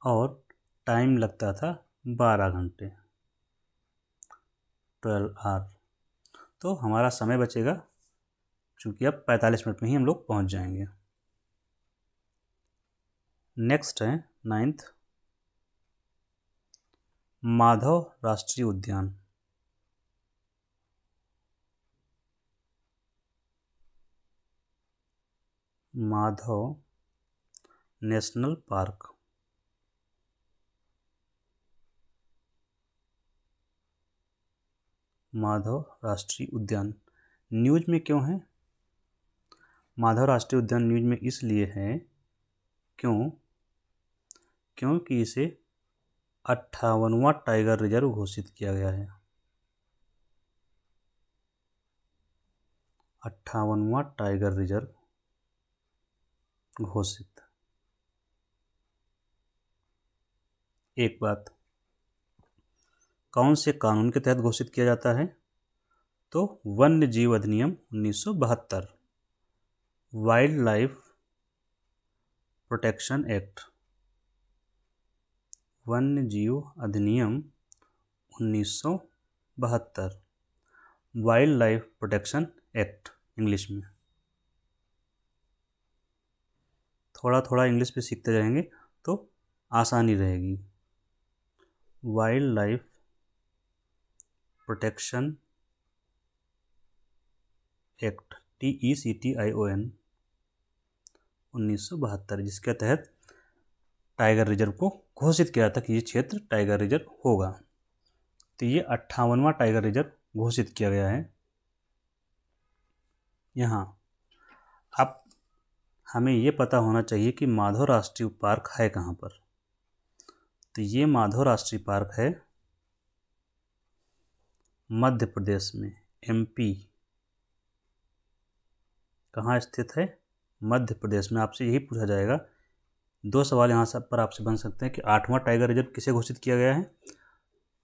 और टाइम लगता था 12 घंटे, 12 आवर। तो हमारा समय बचेगा, चूँकि अब 45 मिनट में ही हम लोग पहुंच जाएंगे। नेक्स्ट है 9th, माधव राष्ट्रीय उद्यान। Madhav national park. माधव राष्ट्रीय उद्यान न्यूज़ में क्यों है? माधव राष्ट्रीय उद्यान न्यूज़ में इसलिए है क्योंकि इसे 58वां टाइगर रिजर्व घोषित किया गया है। 58वां टाइगर रिजर्व घोषित। एक बात, कौन से कानून के तहत घोषित किया जाता है? तो वन्य जीव अधिनियम 1972, वाइल्ड लाइफ प्रोटेक्शन एक्ट। वन्य जीव अधिनियम 1972 wild life protection act English में। थोड़ा थोड़ा इंग्लिश भी सीखते जाएंगे तो आसानी रहेगी। Wild life protection act TECTION 1972, जिसके तहत टाइगर रिजर्व को घोषित किया था कि ये क्षेत्र टाइगर रिजर्व होगा। तो ये 58वां टाइगर रिजर्व घोषित किया गया है यहाँ। अब हमें ये पता होना चाहिए कि माधव राष्ट्रीय पार्क है कहाँ पर। तो ये माधव राष्ट्रीय पार्क है मध्य प्रदेश में, MP। कहाँ स्थित है? मध्य प्रदेश में। आपसे यही पूछा जाएगा। 2 सवाल यहाँ सब पर आपसे बन सकते हैं कि 8वां टाइगर रिजर्व किसे घोषित किया गया है,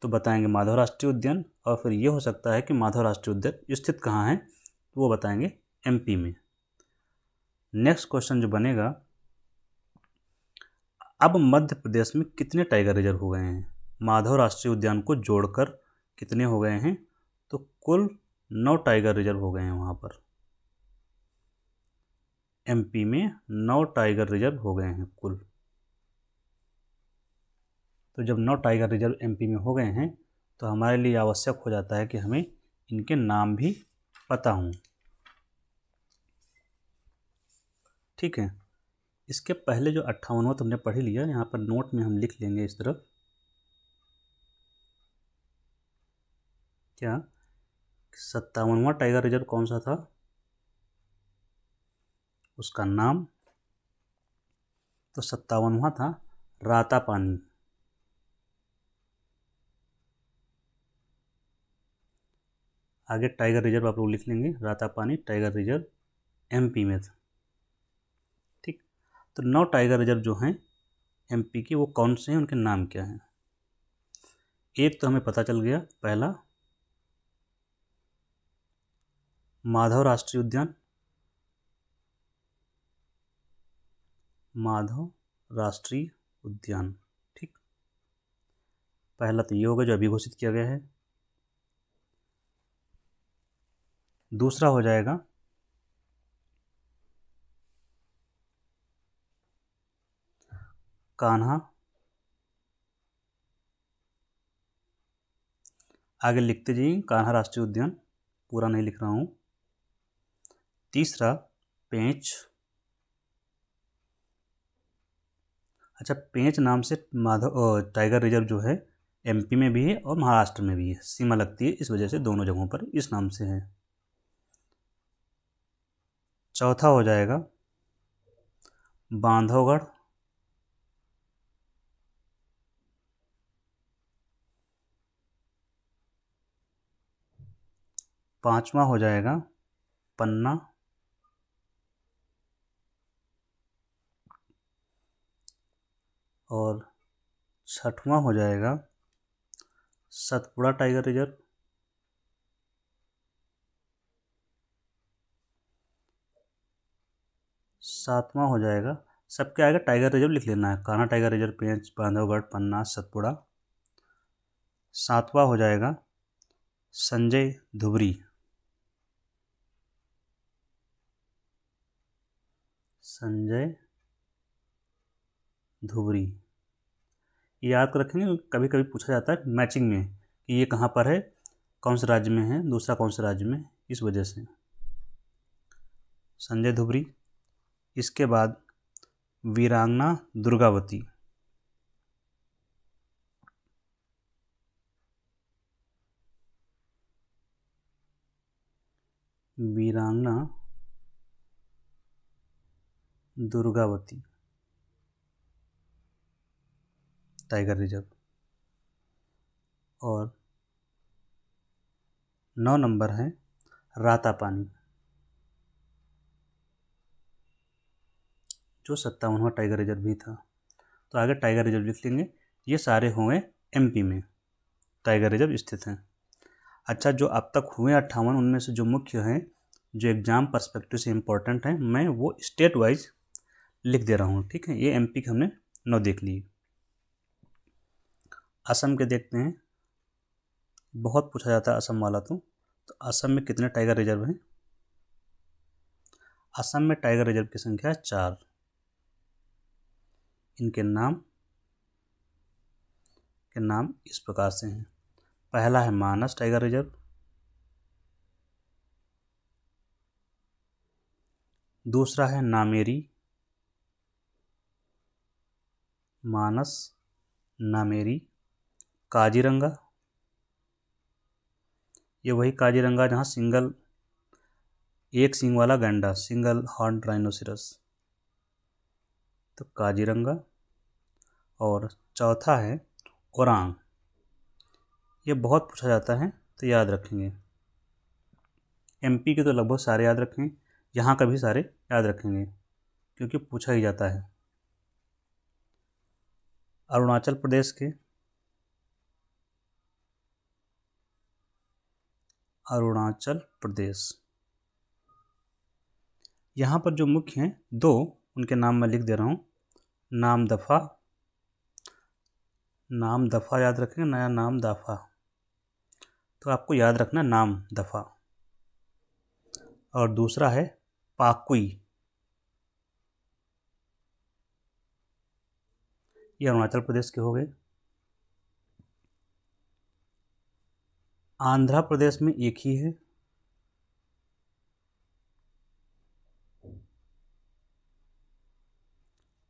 तो बताएंगे माधव राष्ट्रीय उद्यान। और फिर ये हो सकता है कि माधव राष्ट्रीय उद्यान स्थित कहाँ है, तो वो बताएंगे MP में। नेक्स्ट क्वेश्चन जो बनेगा, अब मध्य प्रदेश में कितने टाइगर रिजर्व हो गए हैं? माधव राष्ट्रीय उद्यान को जोड़कर कितने हो गए हैं? तो कुल 9 टाइगर रिजर्व हो गए हैं वहाँ पर। MP में 9 टाइगर रिजर्व हो गए हैं कुल। तो जब 9 टाइगर रिजर्व MP में हो गए हैं तो हमारे लिए आवश्यक हो जाता है कि हमें इनके नाम भी पता हों। ठीक है, इसके पहले जो 58वां तुमने पढ़ ही लिया, यहाँ पर नोट में हम लिख लेंगे इस तरफ। क्या 57वां टाइगर रिजर्व कौन सा था? उसका नाम तो 57वां था रातापानी। आगे टाइगर रिजर्व आप लोग लिख लेंगे, रातापानी टाइगर रिजर्व MP में था। ठीक, तो 9 टाइगर रिजर्व जो हैं MP के, वो कौन से हैं, उनके नाम क्या हैं? एक तो हमें पता चल गया, पहला माधव राष्ट्रीय उद्यान, माधव राष्ट्रीय उद्यान। ठीक, पहला तो ये होगा जो अभी घोषित किया गया है। दूसरा हो जाएगा कान्हा, आगे लिखते जाइए, कान्हा राष्ट्रीय उद्यान, पूरा नहीं लिख रहा हूँ। तीसरा पेंच। अच्छा, पेंच नाम से माधव टाइगर रिजर्व जो है MP में भी है और महाराष्ट्र में भी है, सीमा लगती है, इस वजह से दोनों जगहों पर इस नाम से है। चौथा हो जाएगा बांधवगढ़, पांचवा हो जाएगा पन्ना, और छठवां हो जाएगा सतपुड़ा टाइगर रिजर्व, सातवां हो जाएगा, सबके आगे टाइगर रिजर्व लिख लेना है, कान्हा टाइगर रिजर्व, पेंच, बांधवगढ़, पन्ना, सतपुड़ा। सातवां हो जाएगा संजय धुबरी, संजय धुबरी। याद रखेंगे, कभी कभी पूछा जाता है मैचिंग में कि ये कहाँ पर है, कौन से राज्य में है, दूसरा कौन से राज्य में, इस वजह से संजय धुबरी। इसके बाद वीरांगना दुर्गावती, वीरांगना दुर्गावती टाइगर रिजर्व। और 9 नंबर है रातापानी, जो 57वां टाइगर रिजर्व भी था। तो आगे टाइगर रिजर्व लिख लेंगे। ये सारे हुए MP में टाइगर रिजर्व स्थित हैं। अच्छा, जो अब तक हुए 58, उनमें से जो मुख्य हैं, जो एग्जाम पर्सपेक्टिव से इम्पोर्टेंट हैं, मैं वो स्टेट वाइज लिख दे रहा हूँ। ठीक है, ये MP के हमने 9 देख लिए। असम के देखते हैं, बहुत पूछा जाता है असम वाला तो तो असम में कितने टाइगर रिजर्व हैं? असम में टाइगर रिजर्व की संख्या 4। इनके नाम इस प्रकार से हैं। पहला है मानस टाइगर रिजर्व, दूसरा है नामेरी, मानस, नामेरी, काजीरंगा, ये वही काजीरंगा जहाँ एक सींग वाला गैंडा, सिंगल हॉर्न राइनोसिरस, तो काजीरंगा। और चौथा है ओरांग, ये बहुत पूछा जाता है तो याद रखेंगे। एमपी के तो लगभग सारे याद रखें, यहाँ का भी सारे याद रखेंगे क्योंकि पूछा ही जाता है। अरुणाचल प्रदेश के अरुणाचल प्रदेश, यहाँ पर जो मुख्य हैं 2, उनके नाम मैं लिख दे रहा हूँ। नाम दफ़ा याद रखेंगे, नया नाम दफ़ा, तो आपको याद रखना नाम दफ़ा। और दूसरा है पाकुई, ये अरुणाचल प्रदेश के हो गए। आंध्र प्रदेश में एक ही है,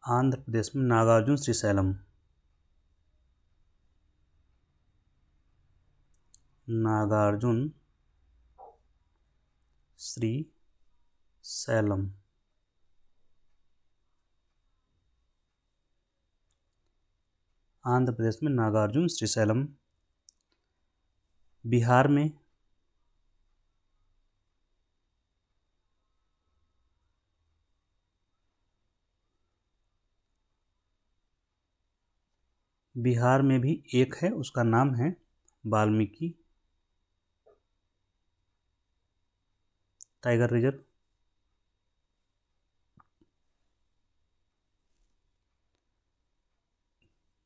आंध्र प्रदेश में नागार्जुन श्रीशैलम, नागार्जुन श्रीशैलम। आंध्र प्रदेश में नागार्जुन श्रीशैलम। बिहार में भी एक है, उसका नाम है Valmiki tiger reserve.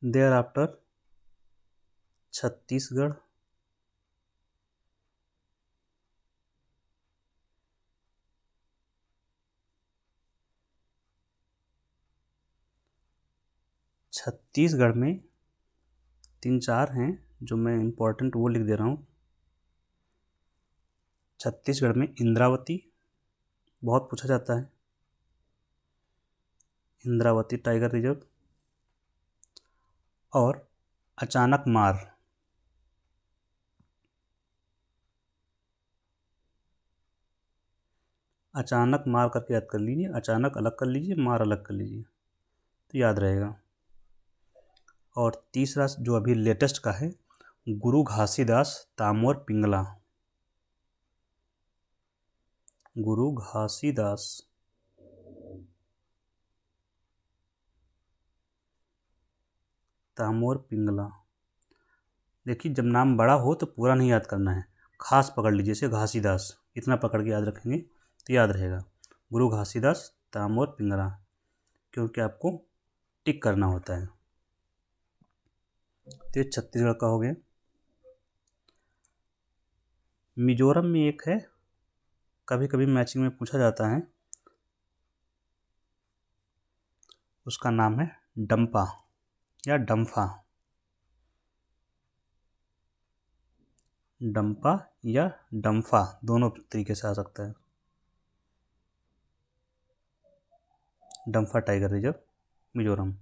There after Chhattisgarh, Chhattisgarh में 3-4 हैं जो मैं इम्पोर्टेंट वो लिख दे रहा हूँ। छत्तीसगढ़ में इंद्रावती बहुत पूछा जाता है, इंद्रावती टाइगर रिजर्व। और अचानक मार, अचानक मार करके याद कर लीजिए, अचानक अलग कर लीजिए, मार अलग कर लीजिए तो याद रहेगा। और तीसरा जो अभी लेटेस्ट का है, गुरु घासीदास तामोर पिंगला, गुरु घासीदास तामोर पिंगला। देखिए जब नाम बड़ा हो तो पूरा नहीं याद करना है, खास पकड़ लीजिए, जैसे घासीदास, इतना पकड़ के याद रखेंगे तो याद रहेगा। गुरु घासीदास तामोर पिंगला, क्योंकि आपको टिक करना होता है। तो ये छत्तीसगढ़ का हो गया। मिजोरम में एक है, कभी कभी मैचिंग में पूछा जाता है, उसका नाम है डंपा या डम्फा, डंपा या डम्फा दोनों तरीके से आ सकता है। Dampha tiger reserve Mizoram.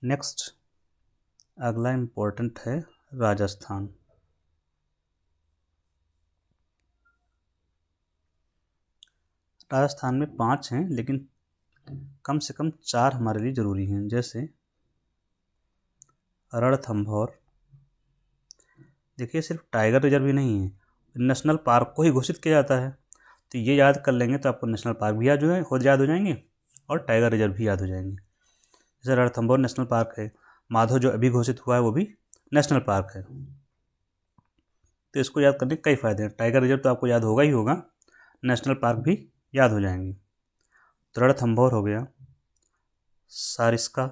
Next अगला इम्पोर्टेंट है राजस्थान। राजस्थान में 5 हैं, लेकिन कम से कम 4 हमारे लिए ज़रूरी हैं, जैसे रणथंभौर। देखिए सिर्फ टाइगर रिजर्व ही नहीं है, नेशनल पार्क को ही घोषित किया जाता है, तो ये याद कर लेंगे तो आपको नेशनल पार्क भी याद हो जाएंगे और टाइगर रिजर्व भी याद हो जाएंगे। जैसे रणथंभौर नेशनल पार्क है, माधव जो अभी घोषित हुआ है वो भी नेशनल पार्क है, तो इसको याद करने के कई फ़ायदे हैं। टाइगर रिजर्व तो आपको याद होगा ही होगा, नेशनल पार्क भी याद हो जाएंगे। तो रणथंभौर हो गया, सारिस्का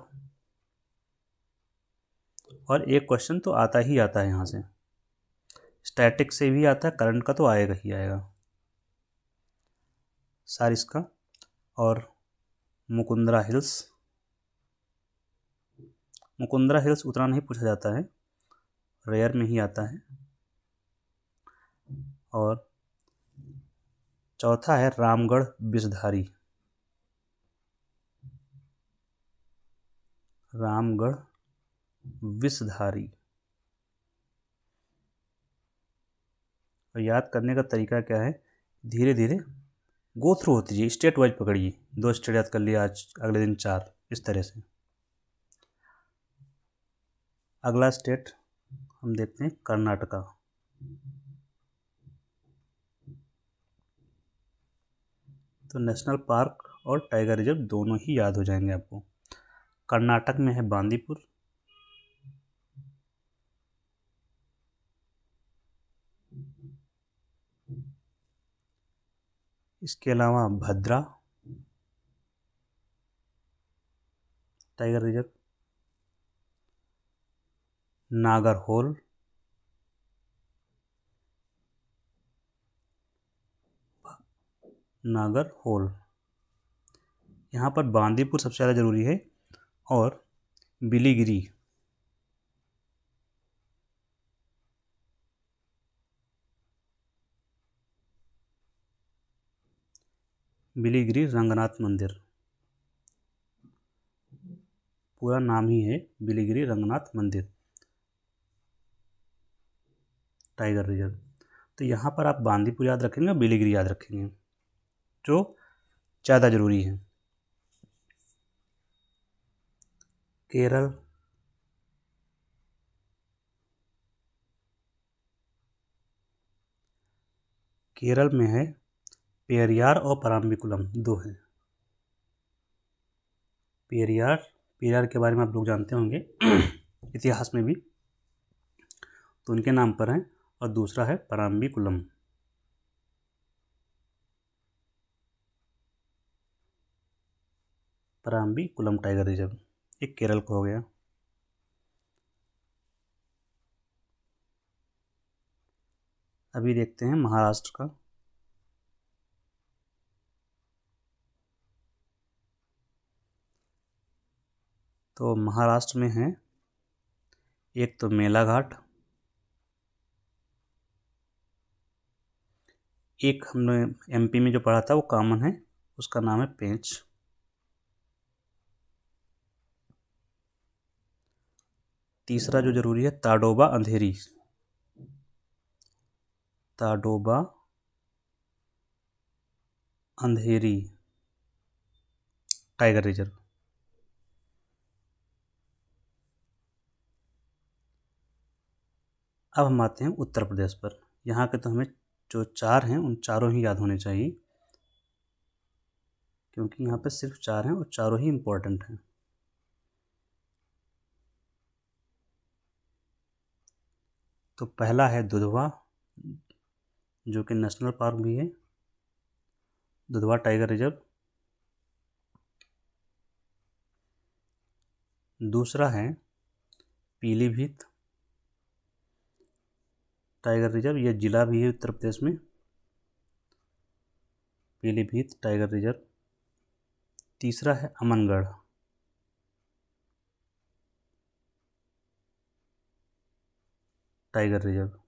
और एक क्वेश्चन तो आता ही आता है यहाँ से, स्टैटिक से भी आता है, करंट का तो आएगा ही आएगा। सारिस्का और मुकुंदरा हिल्स। मुकुंदरा हिल्स उतना नहीं पूछा जाता है, रेयर में ही आता है। और चौथा है रामगढ़ विषधारी। रामगढ़ विषधारी। और याद करने का तरीका क्या है, धीरे धीरे गो थ्रू होती है, स्टेट वाइज पकड़िए, 2 स्टेट याद कर लिया आज, अगले दिन 4, इस तरह से। अगला स्टेट हम देखते हैं कर्नाटका। तो नेशनल पार्क और टाइगर रिजर्व दोनों ही याद हो जाएंगे आपको। कर्नाटक में है बांदीपुर, इसके अलावा भद्रा टाइगर रिजर्व, नागरहोल, नागरहोल। यहाँ पर बांदीपुर सबसे ज़्यादा ज़रूरी है, और बिलीगिरी। बिलीगिरी रंगनाथ मंदिर, पूरा नाम ही है बिलीगिरी रंगनाथ मंदिर टाइगर रिजर्व। तो यहाँ पर आप बांदीपुर याद रखेंगे, बिलीगिरी याद रखेंगे, जो ज़्यादा ज़रूरी है। केरल, केरल में है पेरियार और पराम्बिकुलम, 2 हैं। पेरियार, पेरियार के बारे में आप लोग जानते होंगे इतिहास में भी, तो उनके नाम पर है। और दूसरा है पराम्बिकुलम। पराम्बिकुलम टाइगर रिजर्व, एक केरल का हो गया। अभी देखते हैं महाराष्ट्र का। तो महाराष्ट्र में है एक तो मेलाघाट, एक हमने एमपी में जो पढ़ा था वो कॉमन है, उसका नाम है पेंच। तीसरा जो जरूरी है ताडोबा अंधेरी, ताडोबा अंधेरी टाइगर रिजर्व। अब हम आते हैं उत्तर प्रदेश पर। यहाँ के तो हमें जो 4 हैं उन चारों ही याद होने चाहिए, क्योंकि यहाँ पे सिर्फ 4 हैं और चारों ही इम्पोर्टेंट हैं। तो पहला है दुधवा, जो कि नेशनल पार्क भी है, दुधवा टाइगर रिजर्व। दूसरा है पीलीभीत टाइगर रिजर्व, ये जिला भी है उत्तर प्रदेश में, पीलीभीत टाइगर रिजर्व। तीसरा है अमनगढ़, टाइगर रिजर्व।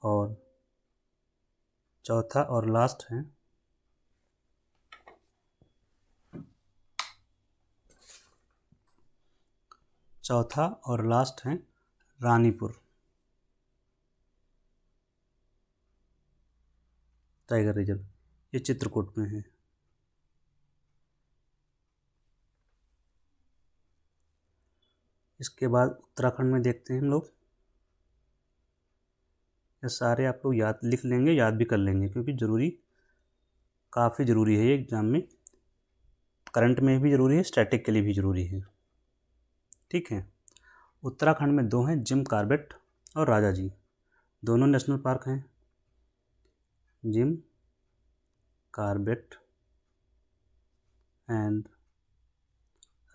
और चौथा और लास्ट है रानीपुर टाइगर रिजर्व, ये चित्रकूट में है। इसके बाद उत्तराखंड में देखते हैं हम लोग। ये सारे आप लोग याद लिख लेंगे, याद भी कर लेंगे, क्योंकि ज़रूरी, काफ़ी ज़रूरी है ये एग्ज़ाम में, करंट में भी ज़रूरी है, स्टैटिक के लिए भी ज़रूरी है। ठीक है। उत्तराखंड में 2 हैं, जिम कॉर्बेट और राजा जी, दोनों नेशनल पार्क हैं। Jim Corbett and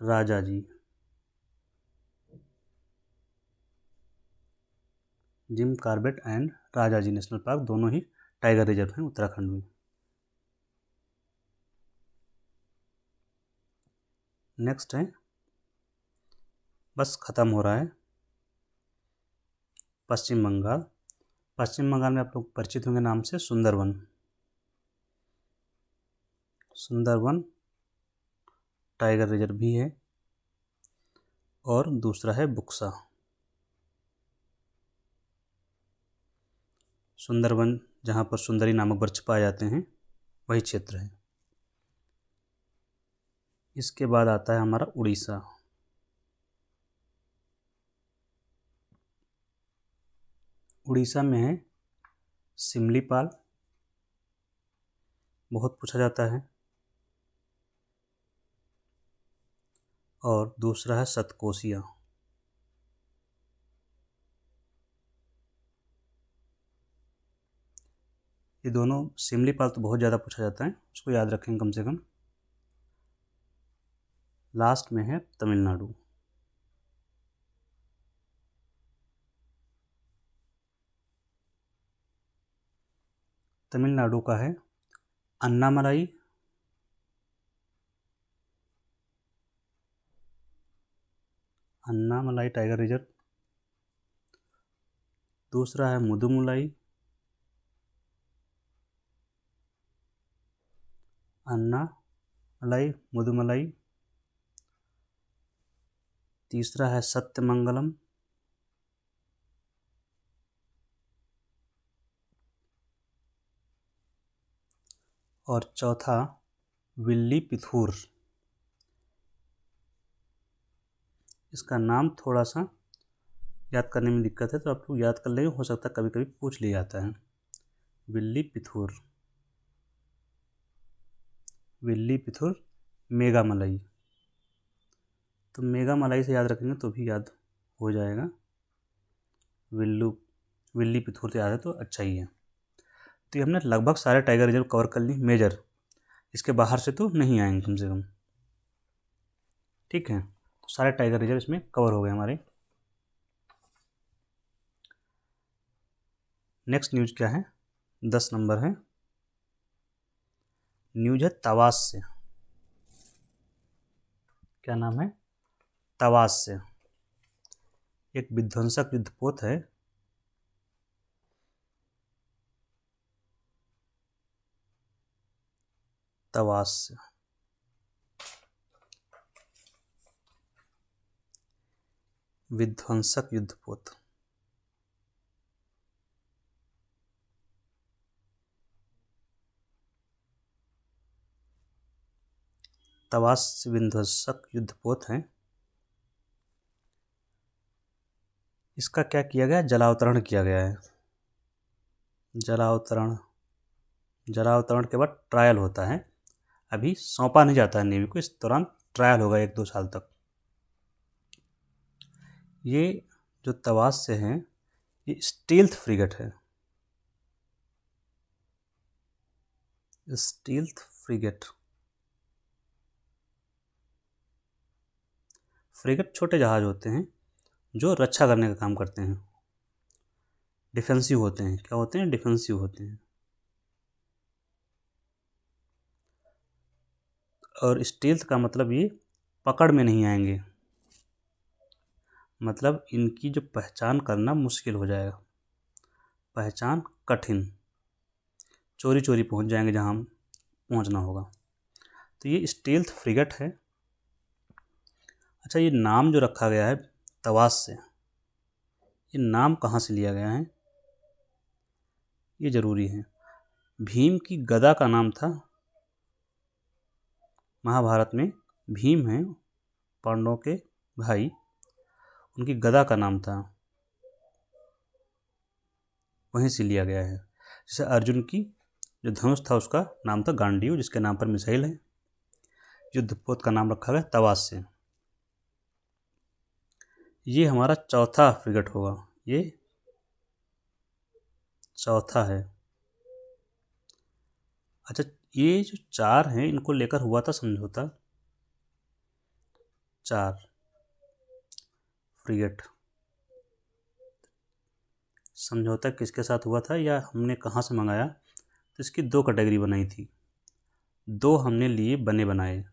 Rajaji. Jim Corbett and Rajaji national park दोनों ही टाइगर रिजर्व हैं उत्तराखंड में। नेक्स्ट है, बस ख़त्म हो रहा है, पश्चिम बंगाल। पश्चिम बंगाल में आप लोग परिचित होंगे नाम से सुंदरवन। सुंदरवन टाइगर रिजर्व भी है, और दूसरा है बुक्सा। सुंदरवन जहाँ पर सुंदरी नामक वृक्ष पाए जाते हैं वही क्षेत्र है। इसके बाद आता है हमारा उड़ीसा। उड़ीसा में है सिमलीपाल, बहुत पूछा जाता है, और दूसरा है सतकोसिया। ये दोनों, सिमलीपाल तो बहुत ज़्यादा पूछा जाता है, उसको याद रखेंगे कम से कम। लास्ट में है तमिलनाडु। तमिलनाडु का है अन्नामलाई, अन्नामलाई टाइगर रिजर्व। दूसरा है मुदुमलाई, अन्नामलाई मुदुमलाई। तीसरा है सत्यमंगलम, और चौथा विल्लीपिथूर। इसका नाम थोड़ा सा याद करने में दिक्कत है, तो आप लोग याद कर लेंगे, हो सकता है कभी कभी पूछ लिया जाता है। विल्लीपिथूर, विल्लीपिथूर मेघामलाई। तो मेघामलाई से याद रखेंगे तो भी याद हो जाएगा। विल्लीपिथूर से याद है तो अच्छा ही है। तो ये हमने लगभग सारे टाइगर रिजर्व कवर कर ली मेजर, इसके बाहर से तो नहीं आएंगे कम से कम। ठीक है, तो सारे टाइगर रिजर्व इसमें कवर हो गए हमारे। नेक्स्ट न्यूज क्या है, 10 नंबर है, न्यूज है तवास से। क्या नाम है, तवास से। एक विध्वंसक युद्धपोत है, तवास से। विध्वंसक युद्धपोत, तवास विध्वंसक युद्धपोत है। इसका क्या किया गया, जलावतरण किया गया है। जलावतरण, जलावतरण के बाद ट्रायल होता है। अभी सौंपा नहीं जाता है नेवी को, इस दौरान ट्रायल होगा 1-2 साल तक। ये जो तवास से हैं, ये स्टील्थ फ्रिगेट है। स्टील्थ फ्रिगेट, फ्रिगेट छोटे जहाज होते हैं जो रक्षा करने का काम करते हैं, डिफेंसिव होते हैं। क्या होते हैं, डिफेंसिव होते हैं। और स्टील्थ का मतलब ये पकड़ में नहीं आएंगे, मतलब इनकी जो पहचान करना मुश्किल हो जाएगा, पहचान कठिन, चोरी चोरी पहुंच जाएंगे जहां पहुंचना होगा। तो ये स्टील्थ फ्रिगेट है। अच्छा, ये नाम जो रखा गया है तवास से, ये नाम कहाँ से लिया गया है, ये जरूरी है। भीम की गदा का नाम था, महाभारत में भीम हैं पांडवों के भाई, उनकी गदा का नाम था, वहीं से लिया गया है। जैसे अर्जुन की जो धनुष था उसका नाम था गांडीव, जिसके नाम पर मिसाइल है। युद्धपोत का नाम रखा गया तवास से। ये हमारा चौथा फ्रिगेट होगा, ये चौथा है। अच्छा, ये जो 4 हैं इनको लेकर हुआ था समझौता, 4 फ्रिगेट। समझौता किसके साथ हुआ था या हमने कहाँ से मंगाया, तो इसकी दो कैटेगरी बनाई थी। दो हमने लिए बने बनाए,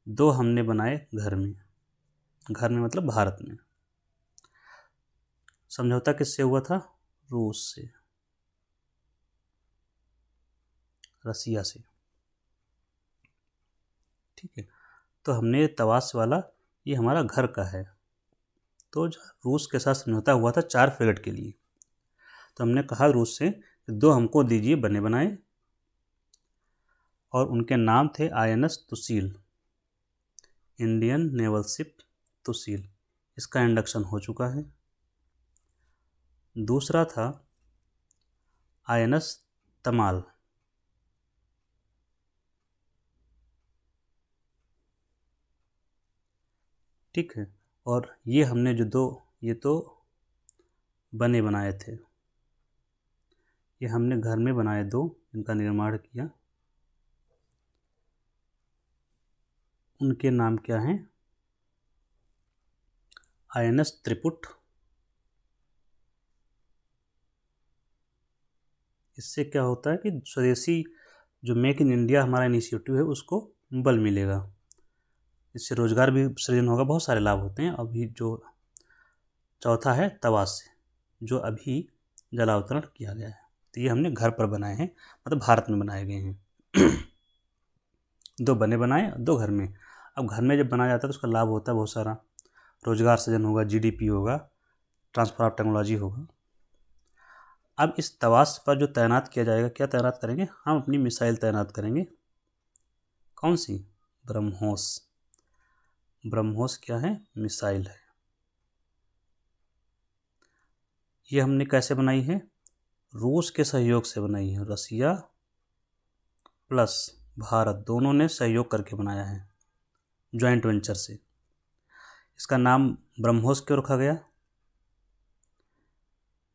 दो हमने बनाए घर में। घर में मतलब भारत में। समझौता किससे हुआ था? रूस से, रसिया से। ठीक है, तो हमने तवास वाला, ये हमारा घर का है। तो रूस के साथ समझौता हुआ था 4 फ्रिगेट के लिए। तो हमने कहा रूस से कि 2 हमको दीजिए बने बनाए, और उनके नाम थे INS Tushil, Indian naval ship Tushil. इसका इंडक्शन हो चुका है। दूसरा था INS तमाल। ठीक है, और ये हमने जो 2, ये तो बने बनाए थे, ये हमने घर में बनाए 2, इनका निर्माण किया। उनके नाम क्या हैं? INS त्रिपुट। इससे क्या होता है कि स्वदेशी जो मेक इन इंडिया हमारा इनिशिएटिव है उसको बल मिलेगा, इससे रोजगार भी सृजन होगा, बहुत सारे लाभ होते हैं। अभी जो चौथा है तवास से, जो अभी जलावतरण किया गया है। तो ये हमने घर पर बनाए हैं, मतलब भारत में बनाए गए हैं। 2 बने बनाए, 2 घर में। अब घर में जब बनाया जाता है तो उसका लाभ होता है बहुत सारा, रोजगार सृजन होगा, GDP होगा, ट्रांसफर ऑफ टेक्नोलॉजी होगा। अब इस तवास पर जो तैनात किया जाएगा, क्या तैनात करेंगे? हम अपनी मिसाइल तैनात करेंगे। कौन सी? ब्रह्मोस। ब्रह्मोस क्या है? मिसाइल है। ये हमने कैसे बनाई है? रूस के सहयोग से बनाई है। रसिया प्लस भारत दोनों ने सहयोग करके बनाया है, जॉइंट वेंचर से। इसका नाम ब्रह्मोस क्यों रखा गया?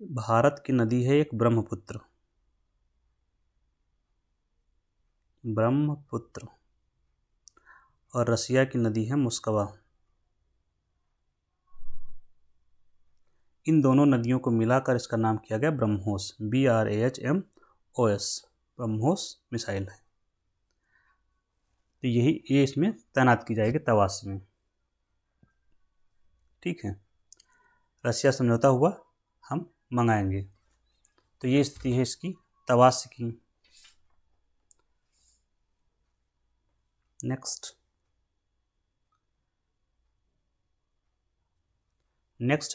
भारत की नदी है एक ब्रह्मपुत्र, ब्रह्मपुत्र, और रसिया की नदी है मुस्कवा। इन दोनों नदियों को मिलाकर इसका नाम किया गया ब्रह्मोस, BRAHMOS, ब्रह्मोस मिसाइल है। तो ये इसमें तैनात की जाएगी तवास में। ठीक है, रसिया समझौता हुआ, हम मंगाएंगे। तो ये स्थिति है इसकी तवास की। नेक्स्ट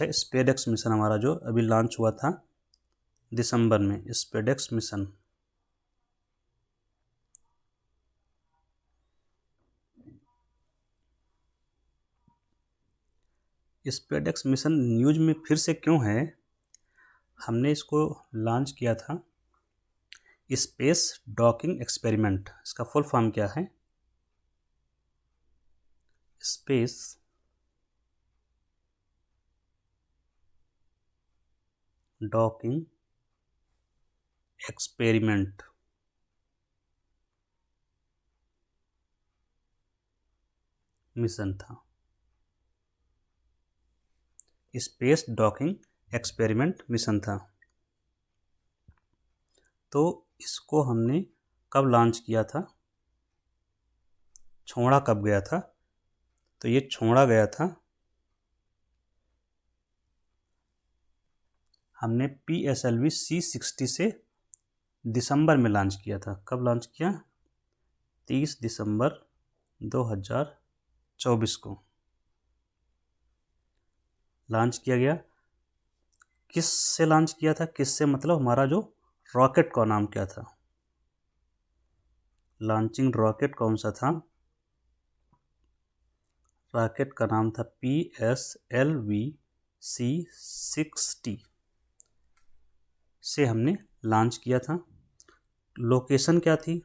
है स्पेडेक्स मिशन हमारा, जो अभी लॉन्च हुआ था दिसंबर में। SpaDeX mission, SpaDeX mission news में फिर से क्यों है? हमने इसको लॉन्च किया था स्पेस डॉकिंग एक्सपेरिमेंट। इसका फुल फॉर्म क्या है? Space docking experiment. मिशन था स्पेस डॉकिंग एक्सपेरिमेंट मिशन था। तो इसको हमने कब लॉन्च किया था? छोड़ा कब गया था? तो ये छोड़ा गया था, हमने PSLV C60 से दिसंबर में लॉन्च किया था। कब लॉन्च किया? 30 दिसंबर 2024 को लॉन्च किया गया। किस से लॉन्च किया था? किस से मतलब हमारा जो रॉकेट का नाम क्या था? लॉन्चिंग रॉकेट कौन सा था? रॉकेट का नाम था PSLV C60 से हमने लॉन्च किया था। लोकेशन क्या थी?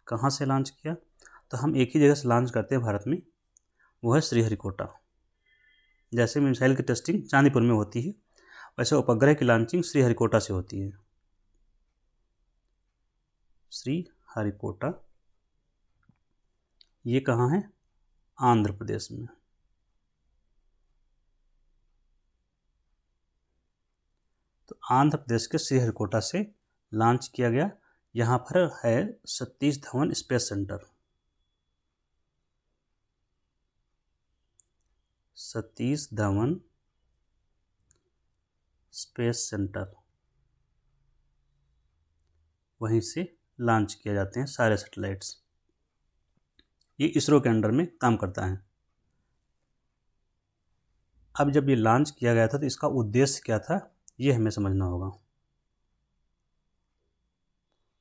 कहाँ से लॉन्च किया? तो हम एक ही जगह से लॉन्च करते हैं भारत में, वो है श्रीहरिकोटा। जैसे मिसाइल की टेस्टिंग चांदीपुर में होती है, वैसे उपग्रह की लॉन्चिंग श्रीहरिकोटा से होती है। श्रीहरिकोटा ये कहाँ है? आंध्र प्रदेश में। आंध्र प्रदेश के श्रीहरिकोटा से लॉन्च किया गया। यहाँ पर है Satish Dhawan space centre. Satish Dhawan space centre, वहीं से लॉन्च किए जाते हैं सारे सैटेलाइट्स। ये इसरो के अंडर में काम करता है। अब जब ये लॉन्च किया गया था तो इसका उद्देश्य क्या था, ये हमें समझना होगा।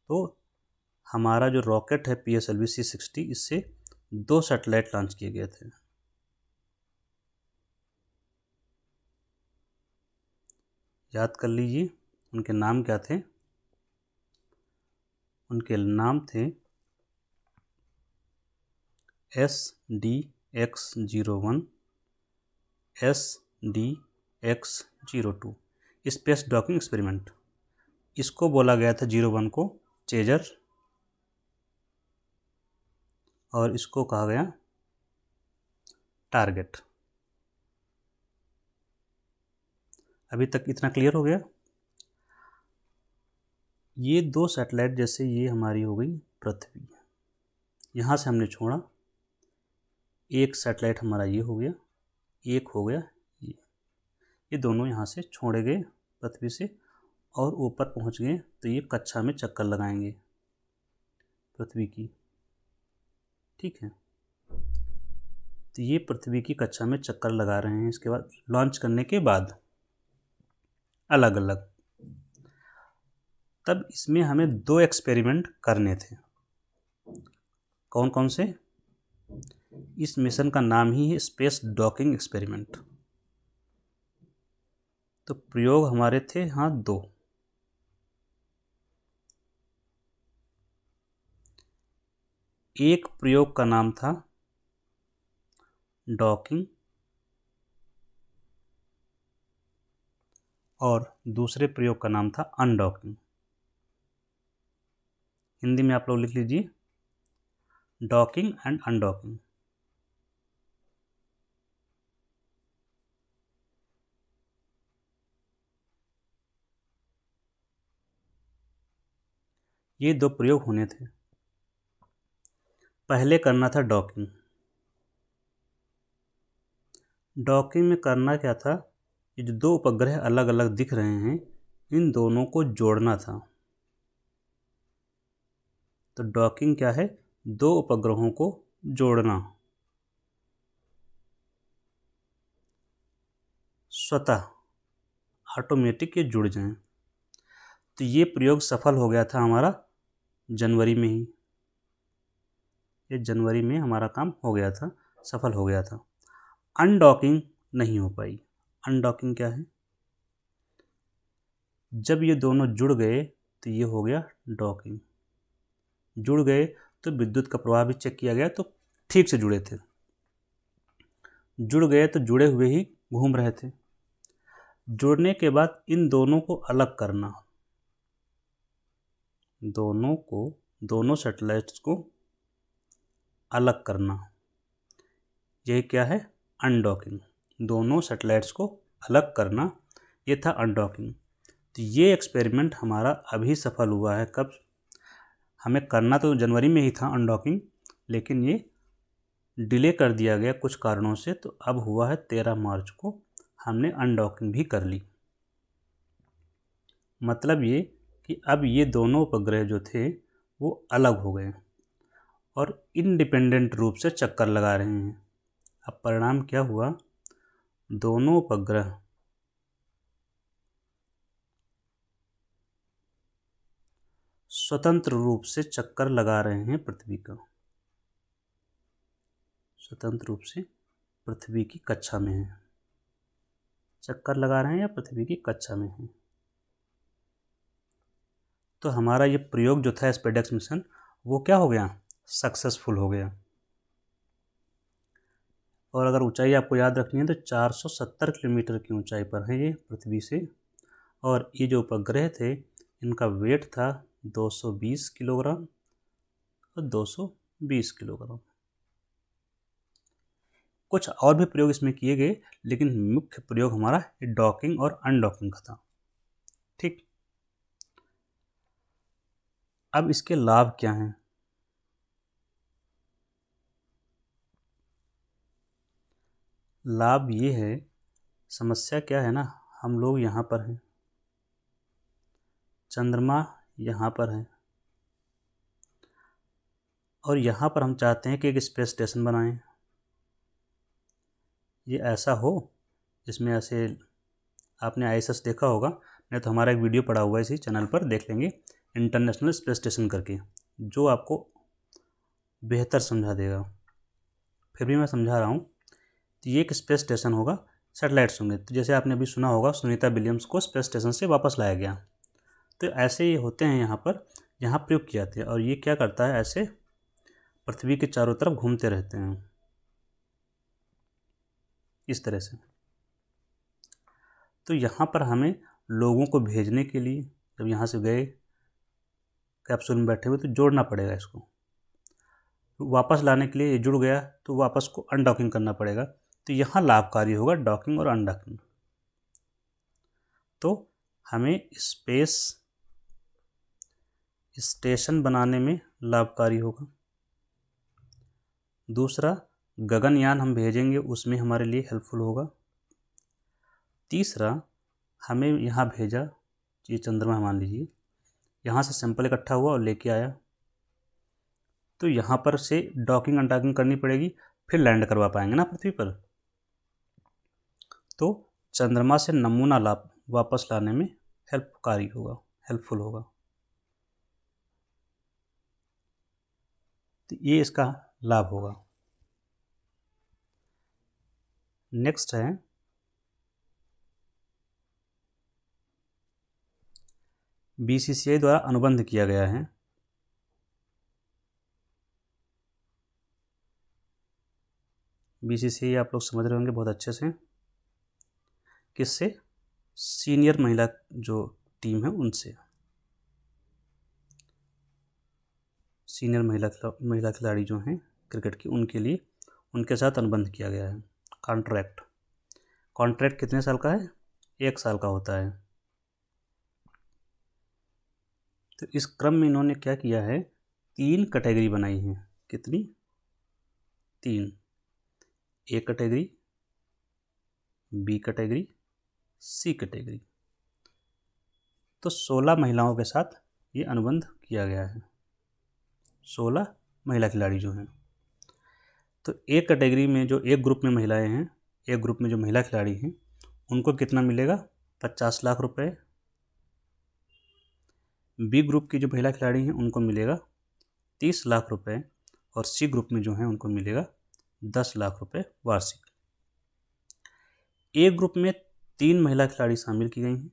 तो हमारा जो रॉकेट है PSLV C60, इससे 2 सैटेलाइट लॉन्च किए गए थे। याद कर लीजिए उनके नाम क्या थे। उनके नाम थे SDX-01, SDX-02 space docking experiment. इसको बोला गया था 01 को चेजर, और इसको कहा गया टारगेट। अभी तक इतना क्लियर हो गया। ये 2 सैटेलाइट, जैसे ये हमारी हो गई पृथ्वी, यहाँ से हमने छोड़ा, एक सैटेलाइट हमारा ये हो गया, एक हो गया ये दोनों यहाँ से छोड़े गए पृथ्वी से और ऊपर पहुँच गए। तो ये कक्षा में चक्कर लगाएंगे पृथ्वी की, ठीक है। तो ये पृथ्वी की कक्षा में चक्कर लगा रहे हैं। इसके बाद लॉन्च करने के बाद अलग अलग, तब इसमें हमें 2 एक्सपेरिमेंट करने थे। कौन कौन से? इस मिशन का नाम ही है स्पेस डॉकिंग एक्सपेरिमेंट। तो प्रयोग हमारे थे 2। एक प्रयोग का नाम था डॉकिंग और दूसरे प्रयोग का नाम था अनडॉकिंग। हिंदी में आप लोग लिख लीजिए, डॉकिंग एंड अनडॉकिंग। ये 2 प्रयोग होने थे। पहले करना था डॉकिंग। डॉकिंग में करना क्या था, ये जो 2 उपग्रह अलग अलग दिख रहे हैं, इन दोनों को जोड़ना था। तो डॉकिंग क्या है? 2 उपग्रहों को जोड़ना, स्वतः ऑटोमेटिक ये जुड़ जाएं। तो ये प्रयोग सफल हो गया था हमारा जनवरी में ही। ये जनवरी में हमारा काम हो गया था, सफल हो गया था। अनडॉकिंग नहीं हो पाई। अनडॉकिंग क्या है? जब ये दोनों जुड़ गए तो ये हो गया डॉकिंग। जुड़ गए तो विद्युत का प्रवाह भी चेक किया गया, तो ठीक से जुड़े थे। जुड़ गए तो जुड़े हुए ही घूम रहे थे। जुड़ने के बाद इन दोनों को अलग करना, दोनों सैटेलाइट्स को अलग करना, यही क्या है? अनडॉकिंग। दोनों सैटेलाइट्स को अलग करना, ये था अनडॉकिंग। तो ये एक्सपेरिमेंट हमारा अभी सफल हुआ है। कब? हमें करना तो जनवरी में ही था अनडॉकिंग, लेकिन ये डिले कर दिया गया कुछ कारणों से। तो अब हुआ है 13 मार्च को हमने अनडॉकिंग भी कर ली। मतलब ये कि अब ये दोनों उपग्रह जो थे वो अलग हो गए और इंडिपेंडेंट रूप से चक्कर लगा रहे हैं। अब परिणाम क्या हुआ? दोनों उपग्रह स्वतंत्र रूप से चक्कर लगा रहे हैं पृथ्वी का, स्वतंत्र रूप से पृथ्वी की कक्षा में है। चक्कर लगा रहे हैं या पृथ्वी की कक्षा में है। तो हमारा ये प्रयोग जो था स्पेडेक्स मिशन, वो क्या हो गया? सक्सेसफुल हो गया। और अगर ऊंचाई आपको याद रखनी है तो 470 किलोमीटर की ऊंचाई पर है ये पृथ्वी से। और ये जो उपग्रह थे, इनका वेट था 220 किलोग्राम और 220 किलोग्राम। कुछ और भी प्रयोग इसमें किए गए, लेकिन मुख्य प्रयोग हमारा डॉकिंग और अनडॉकिंग का था। ठीक, अब इसके लाभ क्या हैं? लाभ ये है, समस्या क्या है ना, हम लोग यहाँ पर हैं, चंद्रमा यहाँ पर है, और यहाँ पर हम चाहते हैं कि एक स्पेस स्टेशन बनाएं। ये ऐसा हो जिसमें ऐसे, आपने आईएसएस देखा होगा, नहीं तो हमारा एक वीडियो पड़ा हुआ है इसी चैनल पर, देख लेंगे, इंटरनेशनल स्पेस स्टेशन करके, जो आपको बेहतर समझा देगा। फिर भी मैं समझा रहा हूँ। तो ये एक स्पेस स्टेशन होगा, सैटेलाइट्स होंगे। तो जैसे आपने अभी सुना होगा, सुनीता विलियम्स को स्पेस स्टेशन से वापस लाया गया। तो ऐसे ही होते हैं यहाँ पर, यहाँ प्रयोग किए जाते हैं। और ये क्या करता है, ऐसे पृथ्वी के चारों तरफ घूमते रहते हैं इस तरह से। तो यहाँ पर हमें लोगों को भेजने के लिए, जब यहाँ से गए कैप्सूल में बैठे हुए, तो जोड़ना पड़ेगा इसको। वापस लाने के लिए ये जुड़ गया तो वापस को अनडॉकिंग करना पड़ेगा। तो यहाँ लाभकारी होगा डॉकिंग और अनडॉकिंग। तो हमें स्पेस स्टेशन बनाने में लाभकारी होगा। दूसरा, गगनयान हम भेजेंगे उसमें हमारे लिए हेल्पफुल होगा। तीसरा, हमें यहाँ भेजा, ये चंद्रमा मान लीजिए, यहाँ से सैंपल इकट्ठा हुआ और लेके आया, तो यहाँ पर से डॉकिंग अनडॉकिंग करनी पड़ेगी, फिर लैंड करवा पाएंगे ना पृथ्वी पर। तो चंद्रमा से नमूना वापस लाने में हेल्पफुल होगा। तो ये इसका लाभ होगा। नेक्स्ट है बीसीसीआई द्वारा अनुबंध किया गया है। बीसीसीआई आप लोग समझ रहे होंगे बहुत अच्छे से, किससे? सीनियर महिला जो टीम है उनसे, सीनियर महिला खिलाड़ी जो हैं क्रिकेट की, उनके लिए उनके साथ अनुबंध किया गया है। कॉन्ट्रैक्ट कितने साल का है? 1 साल का होता है। तो इस क्रम में इन्होंने क्या किया है, 3 कैटेगरी बनाई है। कितनी? 3। A category, B category, C category. तो 16 महिलाओं के साथ ये अनुबंध किया गया है। 16 महिला खिलाड़ी जो हैं। तो एक कैटेगरी में जो एक ग्रुप में महिलाएं हैं, एक ग्रुप में जो महिला खिलाड़ी हैं, उनको कितना मिलेगा? 50 लाख रुपए। बी ग्रुप की जो महिला खिलाड़ी हैं उनको मिलेगा 30 लाख रुपए, और सी ग्रुप में जो हैं उनको मिलेगा 10 लाख रुपए वार्षिक। ए ग्रुप में 3 महिला खिलाड़ी शामिल की गई हैं।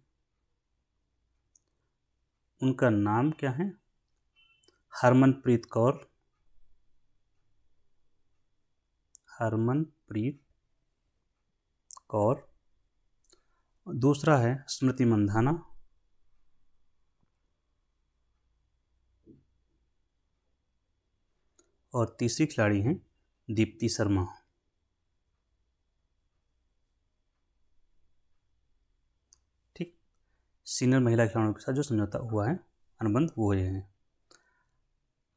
उनका नाम क्या है? हरमनप्रीत कौर, दूसरा है स्मृति मंधाना, और तीसरी खिलाड़ी हैं दीप्ति शर्मा। ठीक, सीनियर महिला खिलाड़ियों के साथ जो समझौता हुआ है, अनुबंध, वो ये है।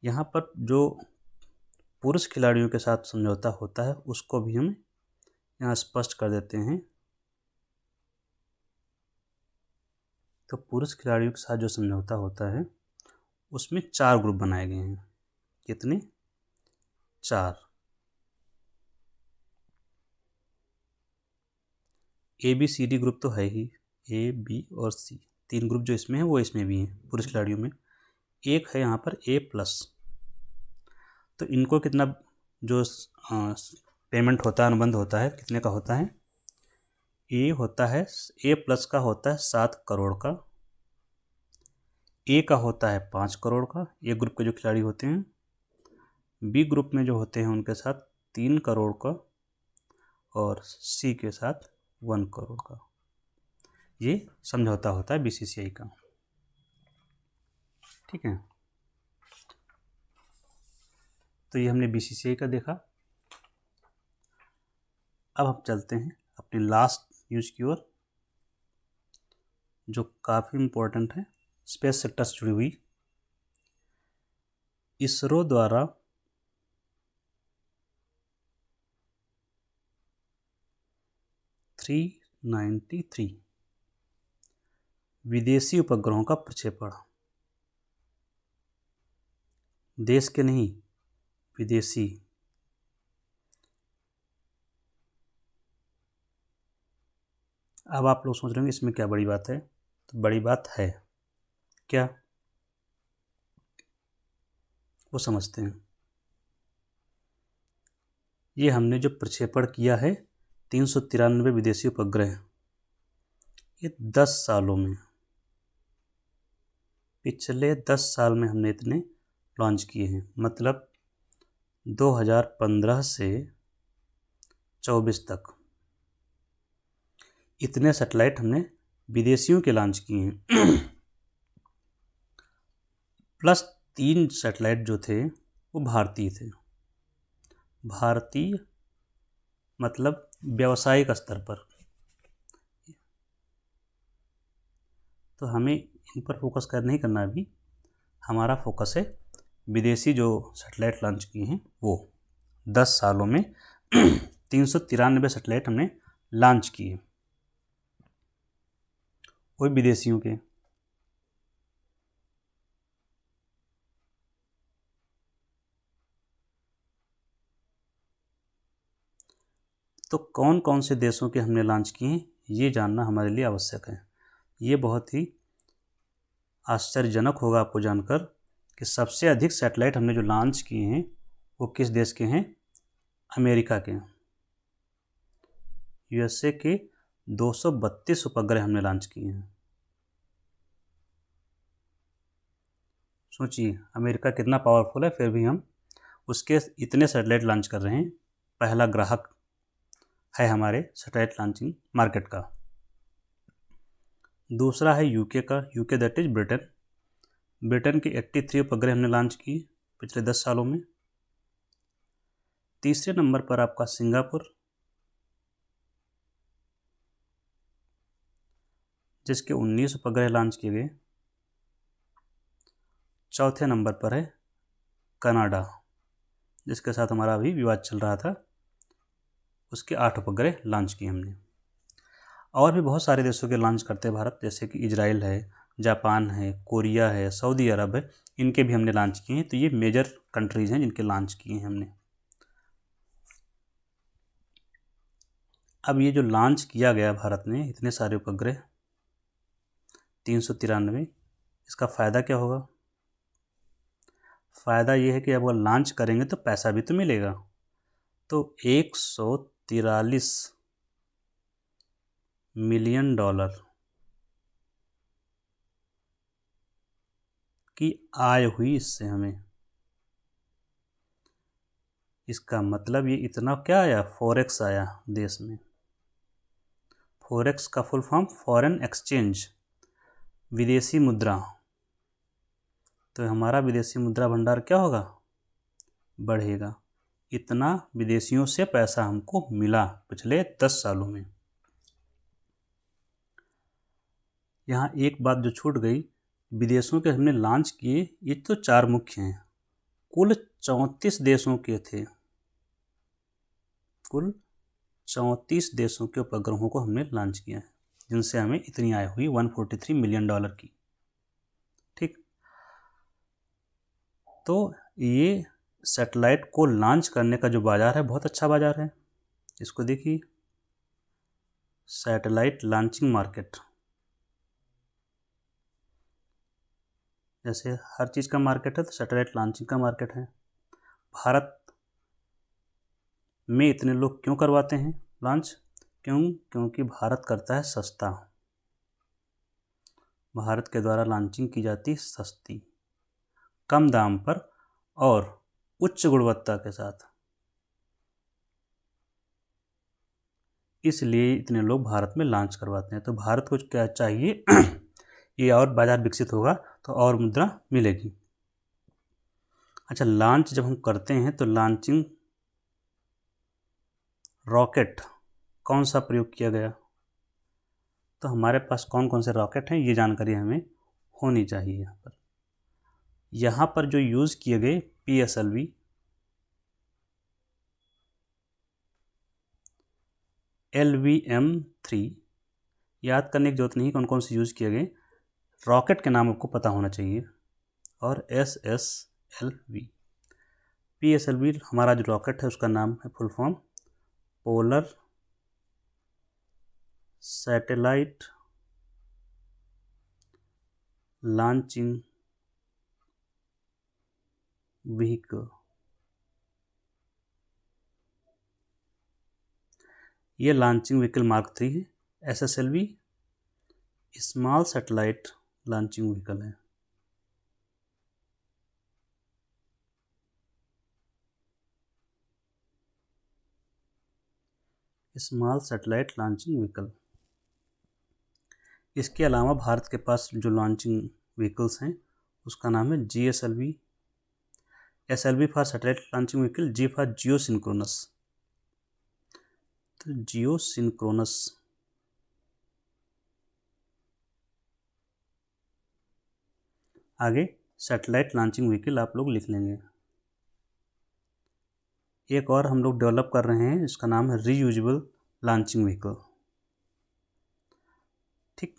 यहाँ पर जो पुरुष खिलाड़ियों के साथ समझौता होता है उसको भी हम यहाँ स्पष्ट कर देते हैं। तो पुरुष खिलाड़ियों के साथ जो समझौता होता है उसमें 4 ग्रुप बनाए गए हैं। कितने? 4। A B C D group तो है ही, ए बी और सी, 3 ग्रुप जो इसमें है वो इसमें भी हैं पुरुष खिलाड़ियों में। एक है यहाँ पर A+। तो इनको कितना जो पेमेंट होता है, अनुबंध होता है, कितने का होता है? ए होता है, A+ का होता है 7 करोड़ का, ए का होता है 5 करोड़ का, ए ग्रुप के जो खिलाड़ी होते हैं। बी ग्रुप में जो होते हैं उनके साथ 3 करोड़ का, और सी के साथ 1 करोड़ का। ये समझौता होता है बीसीसीआई का। ठीक है, तो ये हमने बीसीसीआई का देखा। अब हम चलते हैं अपनी लास्ट न्यूज़ की ओर, जो काफ़ी इम्पोर्टेंट है, स्पेस सेक्टर से जुड़ी हुई। इसरो द्वारा (393) विदेशी उपग्रहों का प्रक्षेपण। देश के नहीं, विदेशी। अब आप लोग सोच रहे होंगे इसमें क्या बड़ी बात है, तो बड़ी बात है क्या, वो समझते हैं। ये हमने जो प्रक्षेपण किया है 393 विदेशी उपग्रह, ये 10 सालों में, पिछले 10 साल में हमने इतने लॉन्च किए हैं। मतलब 2015 से 24 तक इतने सैटेलाइट हमने विदेशियों के लॉन्च किए हैं। प्लस 3 सैटेलाइट जो थे वो भारतीय थे। भारतीय मतलब व्यावसायिक स्तर पर। तो हमें इन पर फोकस नहीं करना अभी। हमारा फोकस है विदेशी जो सैटेलाइट लॉन्च किए हैं वो 10 सालों में 393 सैटेलाइट हमने लॉन्च किए, वो विदेशियों के। तो कौन कौन से देशों के हमने लॉन्च किए हैं ये जानना हमारे लिए आवश्यक है। ये बहुत ही आश्चर्यजनक होगा आपको जानकर कि सबसे अधिक सैटेलाइट हमने जो लॉन्च किए हैं वो किस देश के हैं? अमेरिका के। यूएसए के 232 उपग्रह हमने लॉन्च किए हैं। सोचिए अमेरिका कितना पावरफुल है, फिर भी हम उसके इतने सैटेलाइट लॉन्च कर रहे हैं। पहला ग्राहक है हमारे सैटेलाइट लॉन्चिंग मार्केट का। दूसरा है यूके का, UK that is Britain. Britain के 83 उपग्रह हमने लॉन्च किए पिछले 10 सालों में। तीसरे नंबर पर आपका सिंगापुर, जिसके 19 उपग्रह लॉन्च किए गए। चौथे नंबर पर है कनाडा, जिसके साथ हमारा अभी विवाद चल रहा था, उसके 8 उपग्रह लॉन्च किए हमने। और भी बहुत सारे देशों के लॉन्च करते हैं भारत, जैसे कि इजराइल है, जापान है, कोरिया है, सऊदी अरब है, इनके भी हमने लॉन्च किए हैं। तो ये मेजर कंट्रीज़ हैं जिनके लॉन्च किए हैं हमने। अब ये जो लॉन्च किया गया भारत में इतने सारे उपग्रह 393, इसका फ़ायदा क्या होगा? फ़ायदा ये है कि अब अगर लॉन्च करेंगे तो पैसा भी तो मिलेगा। तो $143 मिलियन की आय हुई इससे हमें। इसका मतलब ये इतना क्या आया, फॉरेक्स आया देश में। फॉरेक्स का फुल फॉर्म फॉरेन एक्सचेंज, विदेशी मुद्रा। तो हमारा विदेशी मुद्रा भंडार क्या होगा, बढ़ेगा। इतना विदेशियों से पैसा हमको मिला पिछले 10 सालों में। यहाँ एक बात जो छूट गई, विदेशों के हमने लॉन्च किए, ये तो 4 मुख्य हैं, कुल 34 देशों के थे। कुल 34 देशों के उपग्रहों को हमने लॉन्च किया है, जिनसे हमें इतनी आय हुई $143 मिलियन की। ठीक, तो ये सैटेलाइट को लॉन्च करने का जो बाज़ार है बहुत अच्छा बाज़ार है। इसको देखिए, सैटेलाइट लॉन्चिंग मार्केट। जैसे हर चीज़ का मार्केट है तो सैटेलाइट लॉन्चिंग का मार्केट है। भारत में इतने लोग क्यों करवाते हैं लॉन्च? क्योंकि भारत करता है सस्ता। भारत के द्वारा लॉन्चिंग की जाती सस्ती, कम दाम पर और उच्च गुणवत्ता के साथ, इसलिए इतने लोग भारत में लॉन्च करवाते हैं। तो भारत को क्या चाहिए, ये और बाज़ार विकसित होगा तो और मुद्रा मिलेगी। अच्छा, लॉन्च जब हम करते हैं तो लॉन्चिंग रॉकेट कौन सा प्रयोग किया गया? तो हमारे पास कौन कौन से रॉकेट हैं ये जानकारी हमें होनी चाहिए। यहाँ पर जो यूज़ किए गए PSLV, LVM-3, याद करने की जरूरत नहीं कौन कौन से यूज़ किए गए, रॉकेट के नाम आपको पता होना चाहिए। और SSLV, PSLV हमारा जो रॉकेट है उसका नाम है full form polar satellite launching vehicle. ये लॉन्चिंग व्हीकल मार्क 3 है। SSLV small satellite launching vehicle है। Small satellite launching vehicle. इसके अलावा भारत के पास जो लॉन्चिंग व्हीकल्स हैं उसका नाम है GSLV। SLV for satellite launching vehicle, G for Jio synchronous. तो जियो सिंक्रोनस आगे सैटेलाइट लॉन्चिंग व्हीकल आप लोग लिख लेंगे। एक और हम लोग डेवलप कर रहे हैं, इसका नाम है रीयूजेबल लॉन्चिंग व्हीकल। ठीक,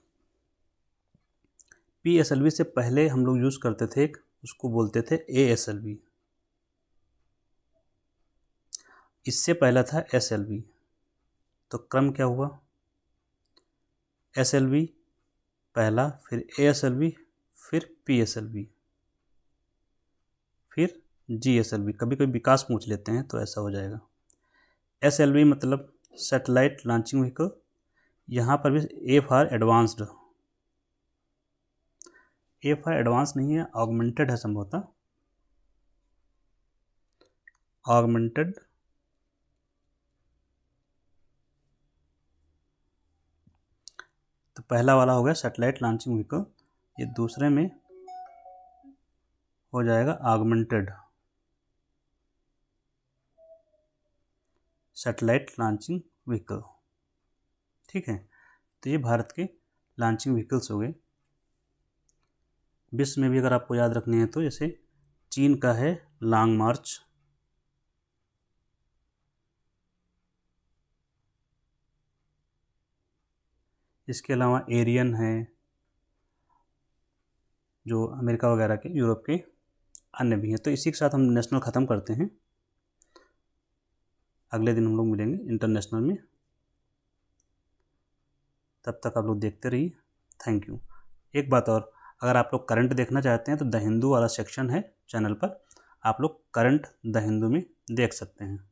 PSLV से पहले हम लोग यूज़ करते थे उसको बोलते थे ASLV। इससे पहला था SLV। तो क्रम क्या हुआ, SLV पहला, फिर ASLV, फिर PSLV, फिर GSLV। कभी कभी विकास पूछ लेते हैं तो ऐसा हो जाएगा। SLV मतलब सैटेलाइट लॉन्चिंग व्हीकल। यहाँ पर भी A for advanced, A for advance नहीं है, ऑगमेंटेड है संभवतः, ऑगमेंटेड। तो पहला वाला हो गया सैटेलाइट लॉन्चिंग व्हीकल, ये दूसरे में हो जाएगा ऑगमेंटेड सैटेलाइट लॉन्चिंग व्हीकल। ठीक है, तो ये भारत के लॉन्चिंग व्हीकल्स हो गए। विश्व में भी अगर आपको याद रखनी है तो जैसे चीन का है लॉन्ग मार्च, इसके अलावा एरियन है जो अमेरिका वगैरह के, यूरोप के अन्य भी हैं। तो इसी के साथ हम नेशनल ख़त्म करते हैं। अगले दिन हम लोग मिलेंगे इंटरनेशनल में, तब तक आप लोग देखते रहिए। Thank you. एक बात और, अगर आप लोग करंट देखना चाहते हैं तो द हिंदू वाला सेक्शन है चैनल पर, आप लोग करंट द हिंदू में देख सकते हैं।